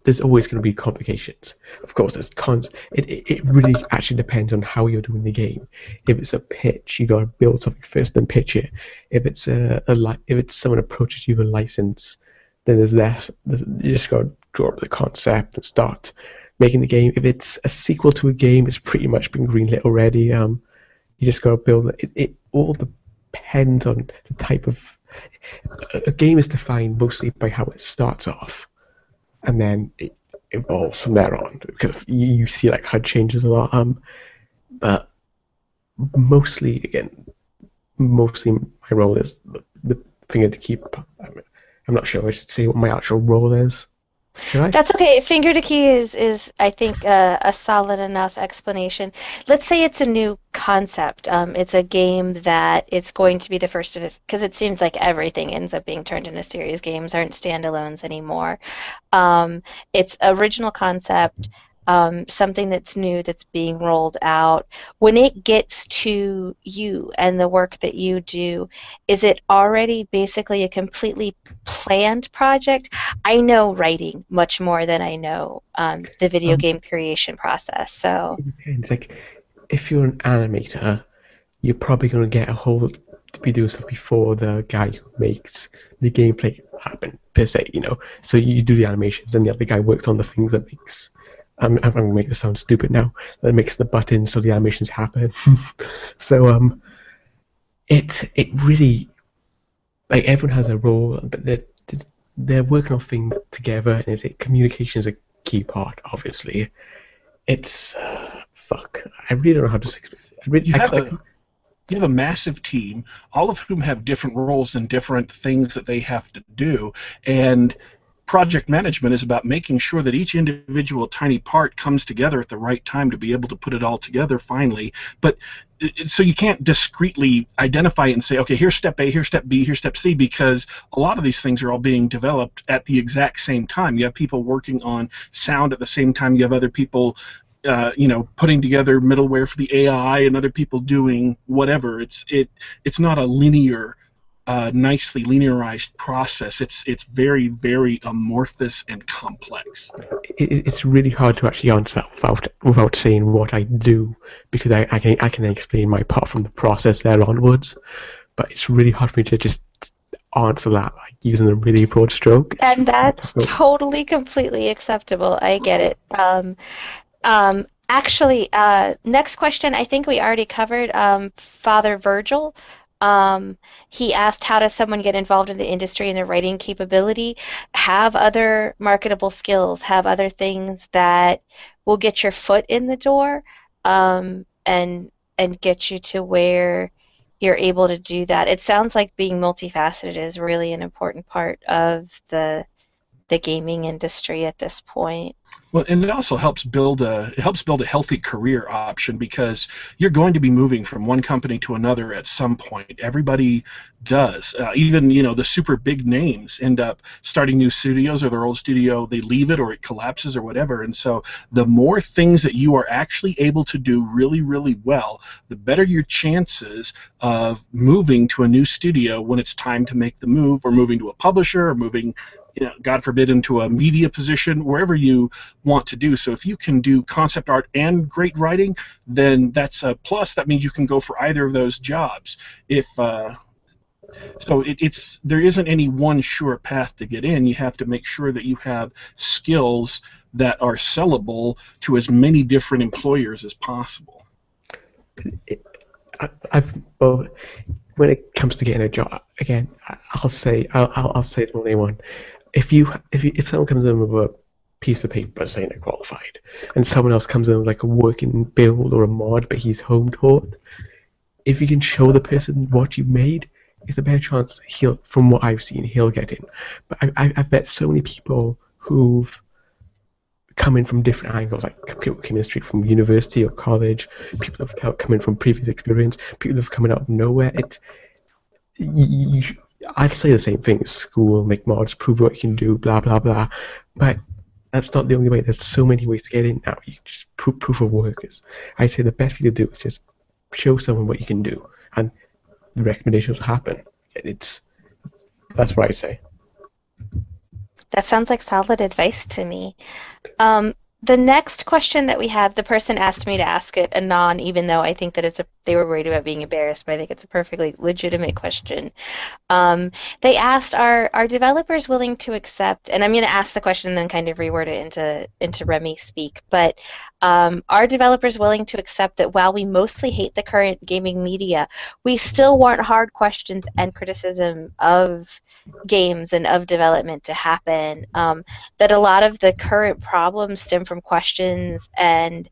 [SPEAKER 3] There's always going to be complications. Of course, it really actually depends on how you're doing the game. If it's a pitch, you got to build something first, then pitch it. If it's if it's someone approaches you with a license, then there's less. You just got to draw up the concept and start making the game. If it's a sequel to a game, it's pretty much been greenlit already. You just got to build it. It all depends on the type of a game is defined mostly by how it starts off, and then it evolves from there on, because you see like HUD changes a lot. But mostly my role is the finger to keep. I'm not sure I should say what my actual role is. Should I?
[SPEAKER 2] That's okay. Finger to key is I think a solid enough explanation. Let's say it's a new concept. It's a game that it's going to be the first of its, because it seems like everything ends up being turned into series. Games aren't standalones anymore. It's original concept, something that's new that's being rolled out. When it gets to you and the work that you do, is it already basically a completely planned project? I know writing much more than I know the video game creation process. So
[SPEAKER 3] it depends. Like, if you're an animator, you're probably going to get a hold to be doing stuff before the guy who makes the gameplay happen, per se, you know. So you do the animations, and the other guy works on the things that makes. I'm going to make this sound stupid now. That makes the buttons so the animations happen. So it really, like, everyone has a role, but they're working on things together, and communication is a key part. Obviously, it's fuck. I really don't know how to explain.
[SPEAKER 1] You have a massive team, all of whom have different roles and different things that they have to do, and project management is about making sure that each individual tiny part comes together at the right time to be able to put it all together finally. But so you can't discretely identify it and say, okay, here's step A, here's step B, here's step C, because a lot of these things are all being developed at the exact same time. You have people working on sound at the same time. You have other people putting together middleware for the AI, and other people doing whatever. It's not a linear, nicely linearized process. It's very, very amorphous and complex.
[SPEAKER 3] It's really hard to actually answer that without saying what I do, because I can explain my part from the process there onwards, but it's really hard for me to just answer that like using a really broad stroke.
[SPEAKER 2] And that's totally, completely acceptable. I get it. Actually, next question, I think we already covered. Father Virgil, he asked, how does someone get involved in the industry and their writing capability? Have other marketable skills, have other things that will get your foot in the door, and get you to where you're able to do that. It sounds like being multifaceted is really an important part of the the gaming industry at this point.
[SPEAKER 1] Well, and it also helps build a healthy career option, because you're going to be moving from one company to another at some point. Everybody does. Even the super big names end up starting new studios, or their old studio they leave it or it collapses or whatever. And so the more things that you are actually able to do really, really well, the better your chances of moving to a new studio when it's time to make the move, or moving to a publisher, or moving, God forbid, into a media position, wherever you want to do. So if you can do concept art and great writing, then that's a plus. That means you can go for either of those jobs. There isn't any one sure path to get in. You have to make sure that you have skills that are sellable to as many different employers as possible.
[SPEAKER 3] Well, when it comes to getting a job, again, I'll say it's only one. If someone comes in with a piece of paper saying they're qualified, and someone else comes in with like a working build or a mod, but he's home taught, if you can show the person what you made, it's a better chance from what I've seen, he'll get in. But I've met so many people who've come in from different angles, like people came in straight from university or college, people have come in from previous experience, people have come out of nowhere. I'd say the same thing: school, make mods, prove what you can do, blah blah blah. But that's not the only way. There's so many ways to get in now. You just proof of workers. I'd say the best thing to do is just show someone what you can do, and the recommendations will happen. That's what I'd say.
[SPEAKER 2] That sounds like solid advice to me. The next question that we have, the person asked me to ask it anon, even though I think that they were worried about being embarrassed, but I think it's a perfectly legitimate question. They asked, are developers willing to accept, and I'm going to ask the question and then kind of reword it into Remy speak, but are developers willing to accept that while we mostly hate the current gaming media, we still want hard questions and criticism of games and of development to happen, that a lot of the current problems stem from questions and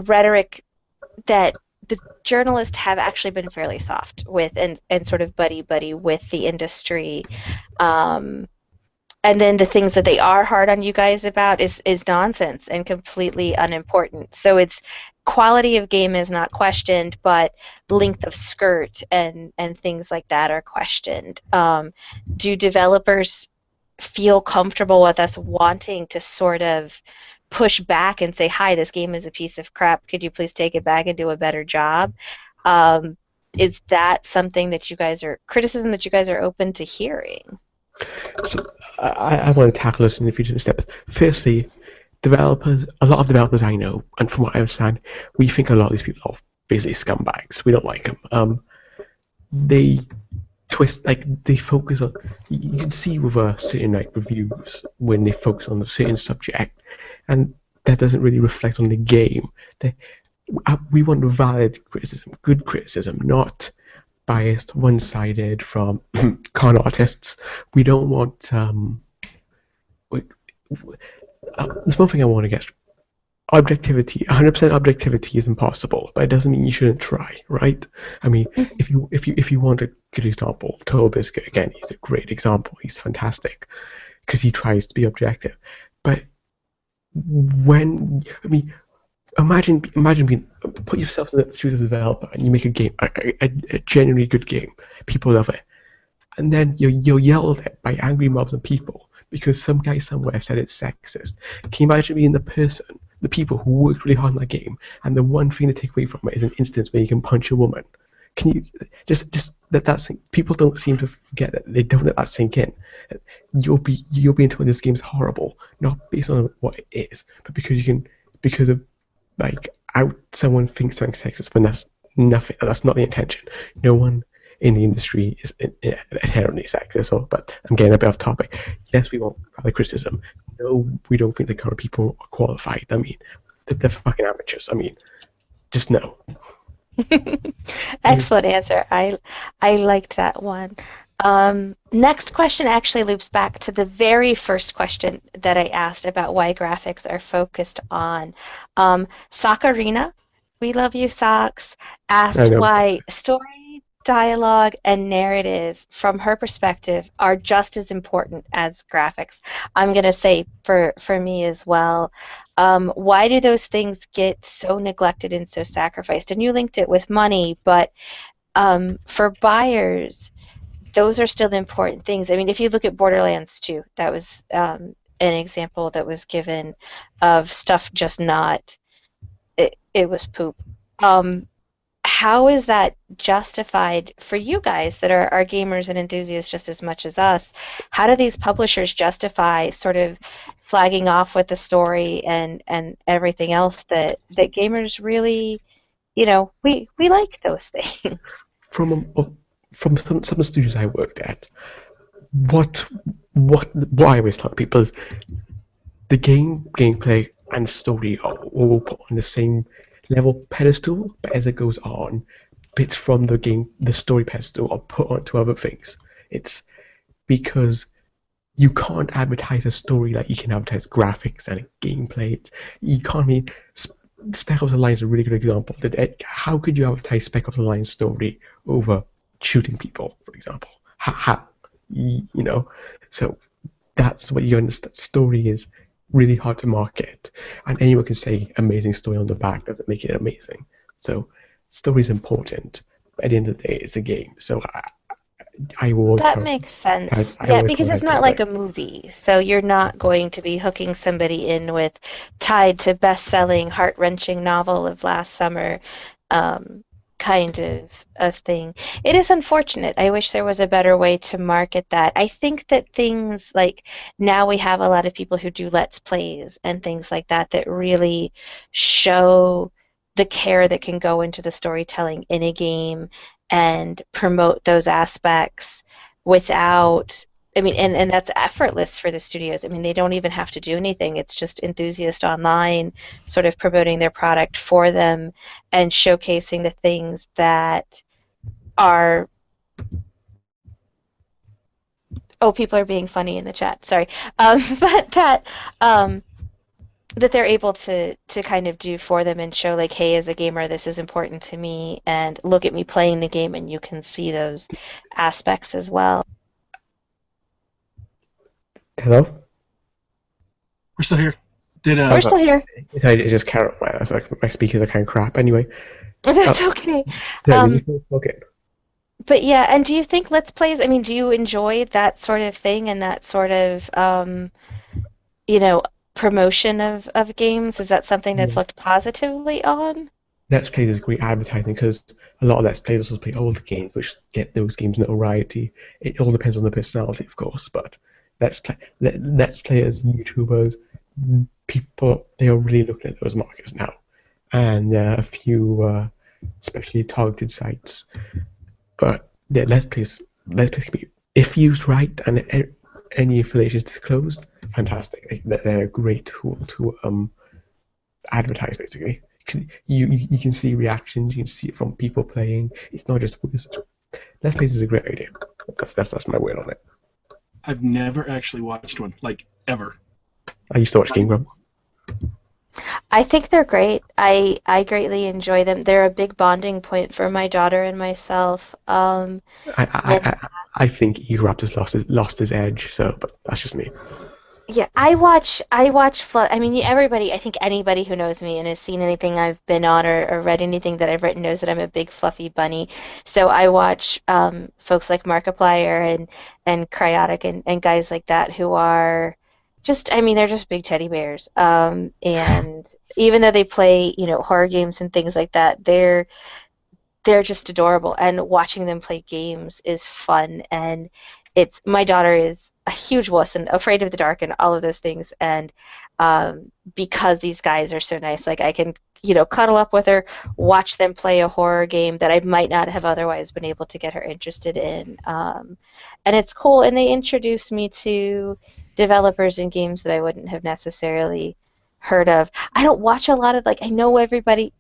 [SPEAKER 2] rhetoric that the journalists have actually been fairly soft with and sort of buddy with the industry, and then the things that they are hard on you guys about is nonsense and completely unimportant. So it's quality of game is not questioned, but length of skirt and things like that are questioned. Do developers feel comfortable with us wanting to sort of push back and say, hi, this game is a piece of crap, could you please take it back and do a better job? Is that something that criticism that you guys are open to hearing?
[SPEAKER 3] So I want to tackle this in a few different steps. Firstly, a lot of developers I know, and from what I understand, we think a lot of these people are basically scumbags. We don't like them. They focus on, you can see with certain reviews when they focus on a certain subject, and that doesn't really reflect on the game. We want valid criticism, good criticism, not biased, one-sided from con artists. We don't want. There's one thing I want to get. Objectivity, 100% objectivity is impossible, but it doesn't mean you shouldn't try, right? I mean, if you want a good example, Total Biscuit, again, he's a great example. He's fantastic because he tries to be objective. But imagine put yourself in the shoes of the developer and you make a game, a genuinely good game. People love it, and then you're yelled at by angry mobs of people because some guy somewhere said it's sexist. Can you imagine being the people who worked really hard on that game, and the one thing to take away from it is an instance where you can punch a woman? Can you just that people don't seem to forget that, they don't let that sink in. You'll be told this game's horrible, not based on what it is, but because of someone thinks something sexist when that's nothing. That's not the intention. No one in the industry is inherently sexist. But I'm getting a bit off topic. Yes, we want valid criticism. No, we don't think the current people are qualified. I mean, they're fucking amateurs. I mean, just no.
[SPEAKER 2] Excellent answer. I liked that one. Next question actually loops back to the very first question that I asked about why graphics are focused on. Sock Arena, we love you, Socks, asked why story dialogue and narrative from her perspective are just as important as graphics. I'm going to say for me as well. Why do those things get so neglected and so sacrificed? And you linked it with money, but for buyers, those are still the important things. I mean, if you look at Borderlands 2, that was an example that was given of stuff just not, it was poop. Um, how is that justified for you guys that are gamers and enthusiasts just as much as us? How do these publishers justify sort of flagging off with the story and everything else that gamers really, we like those things.
[SPEAKER 3] From some studios I worked at, what I always tell people is the gameplay and story are all put on the same level pedestal, but as it goes on, bits from the story pedestal are put onto other things. It's because you can't advertise a story like you can advertise graphics and gameplay. You can't. I mean, Spec Ops: The Line is a really good example. How could you advertise Spec Ops: The Line story over shooting people, for example? So that's what you understand. Story is really hard to market, and anyone can say amazing story on the back doesn't make it amazing. So story is important, but at the end of the day, it's a game. So I will.
[SPEAKER 2] That makes sense. Yeah, because it's not like a movie, so you're not going to be hooking somebody in with tied to best-selling, heart-wrenching novel of last summer, kind of thing. It is unfortunate. I wish there was a better way to market that. I think that things like now we have a lot of people who do Let's Plays and things like that that really show the care that can go into the storytelling in a game and promote those aspects without, I mean, and that's effortless for the studios. I mean, they don't even have to do anything. It's just enthusiast online sort of promoting their product for them and showcasing the things that are, oh, people are being funny in the chat, sorry. But that they're able to kind of do for them and show like, hey, as a gamer, this is important to me, and look at me playing the game, and you can see those aspects as well.
[SPEAKER 3] Hello?
[SPEAKER 1] We're still here.
[SPEAKER 2] We're still here.
[SPEAKER 3] It just carried on. Like my speakers are kind of crap. Anyway.
[SPEAKER 2] That's okay.
[SPEAKER 3] Okay.
[SPEAKER 2] But yeah, and do you think Let's Plays, I mean, do you enjoy that sort of thing and that sort of, promotion of games? Is that something that's looked positively on?
[SPEAKER 3] Let's Plays is great advertising because a lot of Let's Plays also play older games, which get those games notoriety. It all depends on the personality, of course, but Let's Players, YouTubers, people, they are really looking at those markets now. And a few especially targeted sites. But yeah, Let's Plays can be, if used right and any affiliations disclosed, fantastic. They're a great tool to advertise, basically. You can see reactions, you can see it from people playing. It's not just Let's Plays is a great idea. That's my word on it.
[SPEAKER 1] I've never actually watched one, like ever.
[SPEAKER 3] I used to watch Geek Gab.
[SPEAKER 2] I think they're great. I greatly enjoy them. They're a big bonding point for my daughter and myself.
[SPEAKER 3] I think Geek Gab has lost his edge. So, but that's just me.
[SPEAKER 2] Yeah, I watch I mean, everybody, I think anybody who knows me and has seen anything I've been on or read anything that I've written knows that I'm a big fluffy bunny. So I watch folks like Markiplier and Cryotic and guys like that who are just, I mean, they're just big teddy bears. And even though they play, horror games and things like that, they're just adorable. And watching them play games is fun. And my daughter is a huge wuss and afraid of the dark and all of those things. And because these guys are so nice, like I can, cuddle up with her, watch them play a horror game that I might not have otherwise been able to get her interested in. And it's cool. And they introduce me to developers and games that I wouldn't have necessarily heard of. I don't watch a lot of, I know everybody,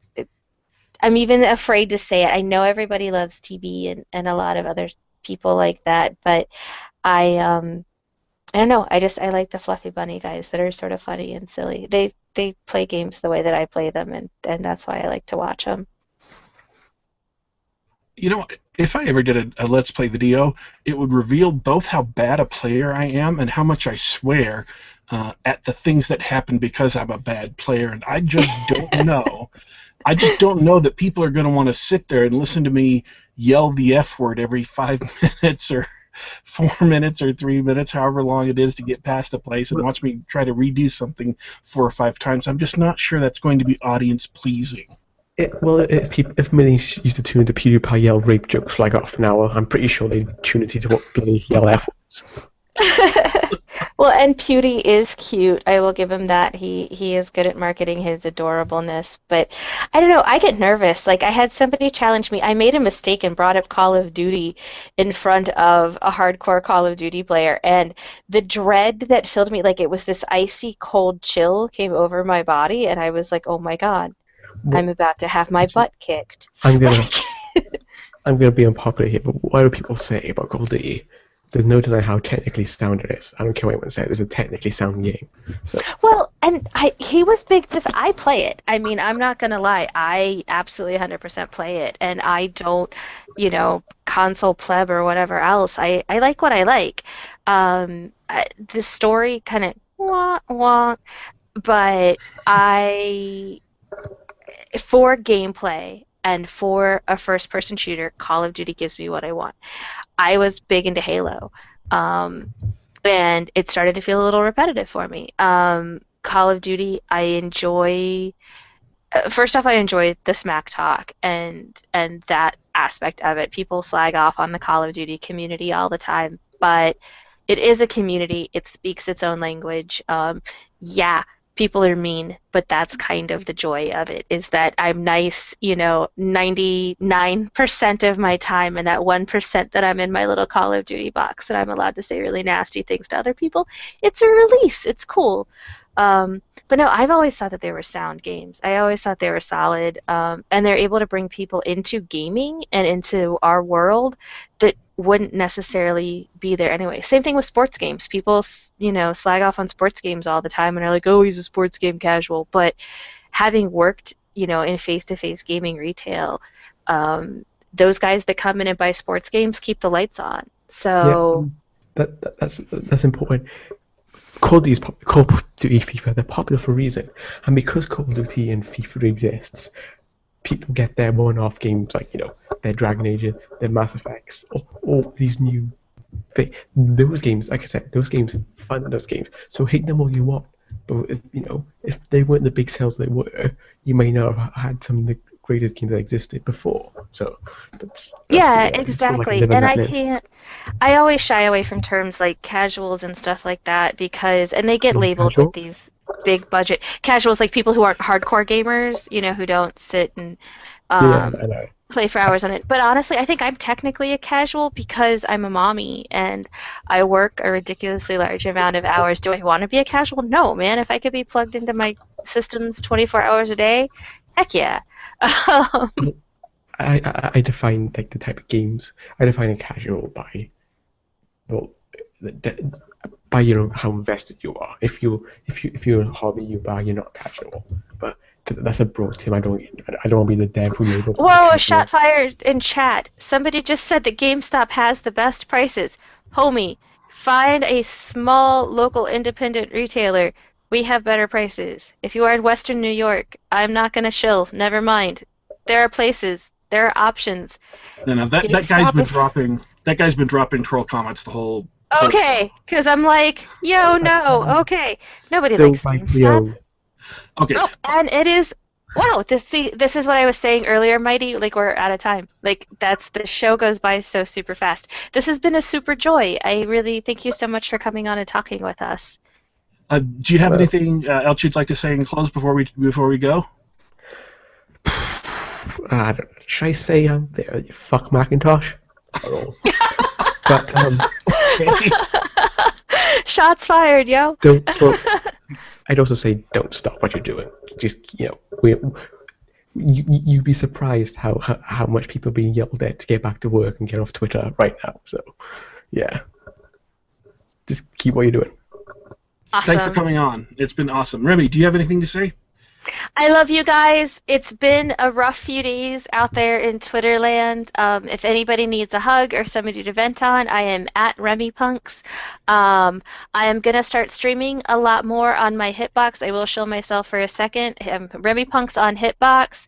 [SPEAKER 2] I'm even afraid to say it, I know everybody loves TB and a lot of other people like that, but I don't know. I like the fluffy bunny guys that are sort of funny and silly. They play games the way that I play them, and that's why I like to watch them.
[SPEAKER 1] You know, if I ever did a Let's Play video, it would reveal both how bad a player I am and how much I swear at the things that happen because I'm a bad player. And I just don't know. I just don't know that people are going to want to sit there and listen to me yell the F word every 5 minutes or 4 minutes or 3 minutes, however long it is to get past a place, and watch me try to redo something 4 or 5 times. I'm just not sure that's going to be audience pleasing.
[SPEAKER 3] If millions used to tune into PewDiePie yell rape jokes for like half an hour, I'm pretty sure they'd tune into what bloody yell F words.
[SPEAKER 2] Well, and Pewdie is cute. I will give him that. He is good at marketing his adorableness. But I don't know. I get nervous. Like I had somebody challenge me. I made a mistake and brought up Call of Duty in front of a hardcore Call of Duty player, and the dread that filled me, like it was this icy cold chill came over my body, and I was like, oh my God, I'm about to have my butt kicked.
[SPEAKER 3] I'm gonna be unpopular here, but what do people say about Call of Duty? There's no denying how technically sound it is. I don't care what anyone says. It's a technically sound game. So.
[SPEAKER 2] Well, and he was big. I play it. I mean, I'm not gonna lie. I absolutely 100% play it, and I don't, console pleb or whatever else. I like what I like. The story kind of wah wah, but for gameplay and for a first-person shooter, Call of Duty gives me what I want. I was big into Halo, and it started to feel a little repetitive for me. Call of Duty, I enjoy. First off, I enjoy the smack talk and that aspect of it. People slag off on the Call of Duty community all the time, but it is a community. It speaks its own language. Yeah, people are mean, but that's kind of the joy of it, is that I'm nice, 99% of my time, and that 1% that I'm in my little Call of Duty box and I'm allowed to say really nasty things to other people, it's a release. It's cool. But no, I've always thought that they were sound games. I always thought they were solid, and they're able to bring people into gaming and into our world that wouldn't necessarily be there anyway. Same thing with sports games. People, slag off on sports games all the time and are like, oh, he's a sports game casual. But having worked, in face-to-face gaming retail, those guys that come in and buy sports games keep the lights on. So
[SPEAKER 3] that's important. Call of Duty, FIFA, they're popular for a reason. And because Call of Duty and FIFA exists, people get their one-off games like, their Dragon Age, their Mass Effects, all these new things. Those games, like I said, those games, fun those games. So hate them all you want. But, if they weren't the big sales they were, you may not have had some of the greatest games that existed before. So that's
[SPEAKER 2] exactly. And I always shy away from terms like casuals and stuff like that because, and they get labeled with these big budget casuals, like people who aren't hardcore gamers, who don't sit and play for hours on it. But honestly, I think I'm technically a casual because I'm a mommy and I work a ridiculously large amount of hours. Do I want to be a casual? No, man. If I could be plugged into my systems 24 hours a day, heck yeah.
[SPEAKER 3] I define like the type of games. I define a casual by how invested you are. If you're a hobby, you're not casual. But that's a broad term. I don't want to be the dev who labels.
[SPEAKER 2] Whoa! Shot fired in chat. Somebody just said that GameStop has the best prices. Homie, find a small local independent retailer. We have better prices. If you are in Western New York, I'm not gonna shill. Never mind. There are places. There are options.
[SPEAKER 1] No, that guy's been dropping. That guy's been dropping troll comments the whole.
[SPEAKER 2] Okay, because I'm like, yo, no, okay. Nobody likes GameStop.
[SPEAKER 1] Okay.
[SPEAKER 2] Oh, and it is. Wow. This is what I was saying earlier, Mighty. Like we're out of time. Like the show goes by so super fast. This has been a super joy. I really thank you so much for coming on and talking with us.
[SPEAKER 1] Do you have anything else you'd like to say in close before we go?
[SPEAKER 3] I don't know. Should I say fuck Macintosh? I don't know. But
[SPEAKER 2] Shots fired, yo.
[SPEAKER 3] I'd also say don't stop what you're doing. Just you'd be surprised how much people are being yelled at to get back to work and get off Twitter right now. So yeah, just keep what you're doing.
[SPEAKER 2] Awesome.
[SPEAKER 1] Thanks for coming on. It's been awesome. Remy, do you have anything to say?
[SPEAKER 2] I love you guys. It's been a rough few days out there in Twitter land. If anybody needs a hug or somebody to vent on, I am at RemipunX. I am going to start streaming a lot more on my Hitbox. I will show myself for a second. RemipunX on Hitbox.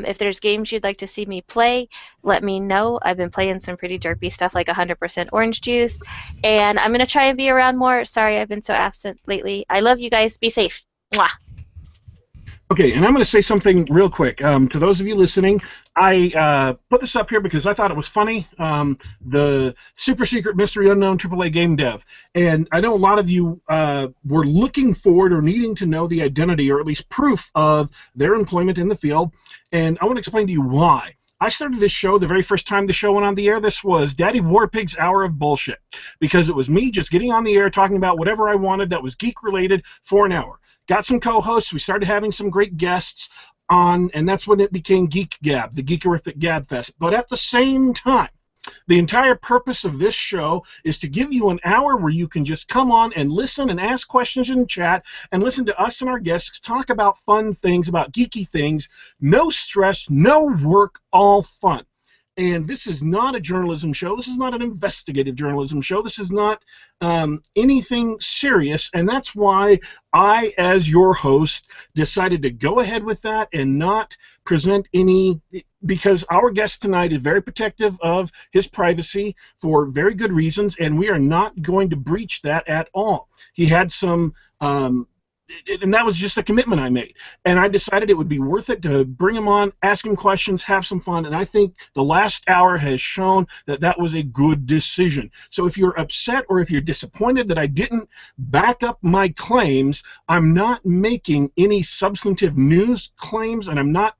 [SPEAKER 2] If there's games you'd like to see me play, let me know. I've been playing some pretty derpy stuff like 100% Orange Juice. And I'm going to try and be around more. Sorry I've been so absent lately. I love you guys. Be safe. Mwah.
[SPEAKER 1] Okay, and I'm going to say something real quick. To those of you listening, I put this up here because I thought it was funny. The Super Secret Mystery Unknown AAA Game Dev. And I know a lot of you were looking forward or needing to know the identity or at least proof of their employment in the field. And I want to explain to you why. I started this show the very first time the show went on the air. This was Daddy Warpig's Hour of Bullshit because it was me just getting on the air talking about whatever I wanted that was geek-related for an hour. Got some co-hosts. We started having some great guests on, and that's when it became Geek Gab, the geekarific gabfest. But at the same time, the entire purpose of this show is to give you an hour where you can just come on and listen and ask questions in chat and listen to us and our guests talk about fun things, about geeky things. No stress, no work, all fun. And this is not a journalism show. This is not an investigative journalism show. This is not anything serious. And that's why I, as your host, decided to go ahead with that and not present any, because our guest tonight is very protective of his privacy for very good reasons, and we are not going to breach that at all. He had some... and that was just a commitment I made. And I decided it would be worth it to bring him on, ask him questions, have some fun. And I think the last hour has shown that that was a good decision. So if you're upset or if you're disappointed that I didn't back up my claims, I'm not making any substantive news claims, and I'm not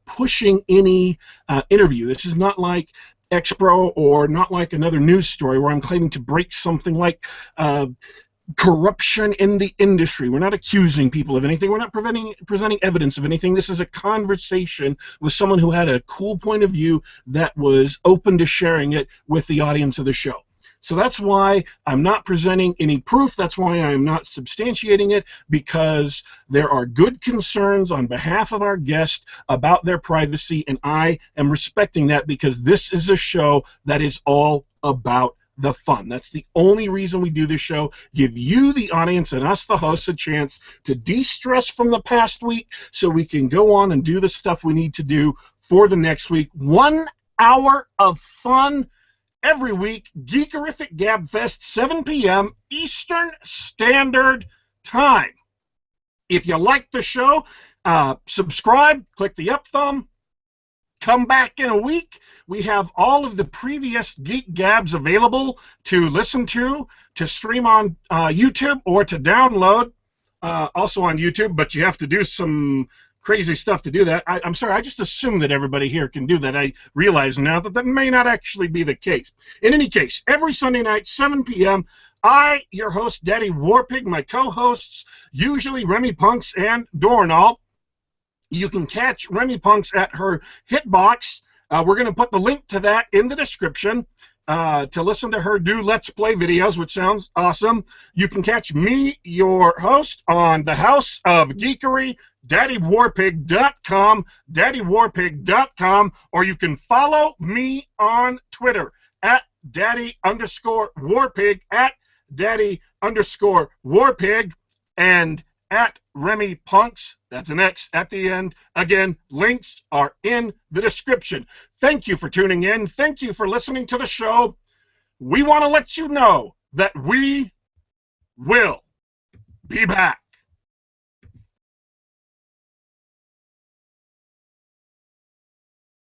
[SPEAKER 1] pushing any interview. This is not like Expro or not like another news story where I'm claiming to break something like corruption in the industry. We're not accusing people of anything. We're not presenting evidence of anything. This is a conversation with someone who had a cool point of view that was open to sharing it with the audience of the show. So that's why I'm not presenting any proof. That's why I'm not substantiating it, because there are good concerns on behalf of our guest about their privacy, and I am respecting that because this is a show that is all about the fun. That's the only reason we do this show. Give you, the audience, and us, the hosts, a chance to de-stress from the past week so we can go on and do the stuff we need to do for the next week. 1 hour of fun every week. Geekarific Gabfest, 7 p.m. Eastern Standard Time. If you like the show, subscribe, click the up thumb. Come back in a week. We have all of the previous Geek Gabs available to listen to stream on YouTube or to download also on YouTube, but you have to do some crazy stuff to do that. I'm sorry, I just assumed that everybody here can do that. I realize now that that may not actually be the case. In any case, every Sunday night, 7 p.m., I, your host, Daddy Warpig, my co-hosts, usually RemipunX and Dornall. You can catch RemipunX at her Hitbox. We're going to put the link to that in the description to listen to her do Let's Play videos, which sounds awesome. You can catch me, your host, on the House of Geekery, daddywarpig.com, daddywarpig.com, or you can follow me on Twitter at daddy_warpig, at daddy_warpig, and at RemipunX, that's an X at the end. Again, links are in the description. Thank you for tuning in. Thank you for listening to the show. We want to let you know that we will be back.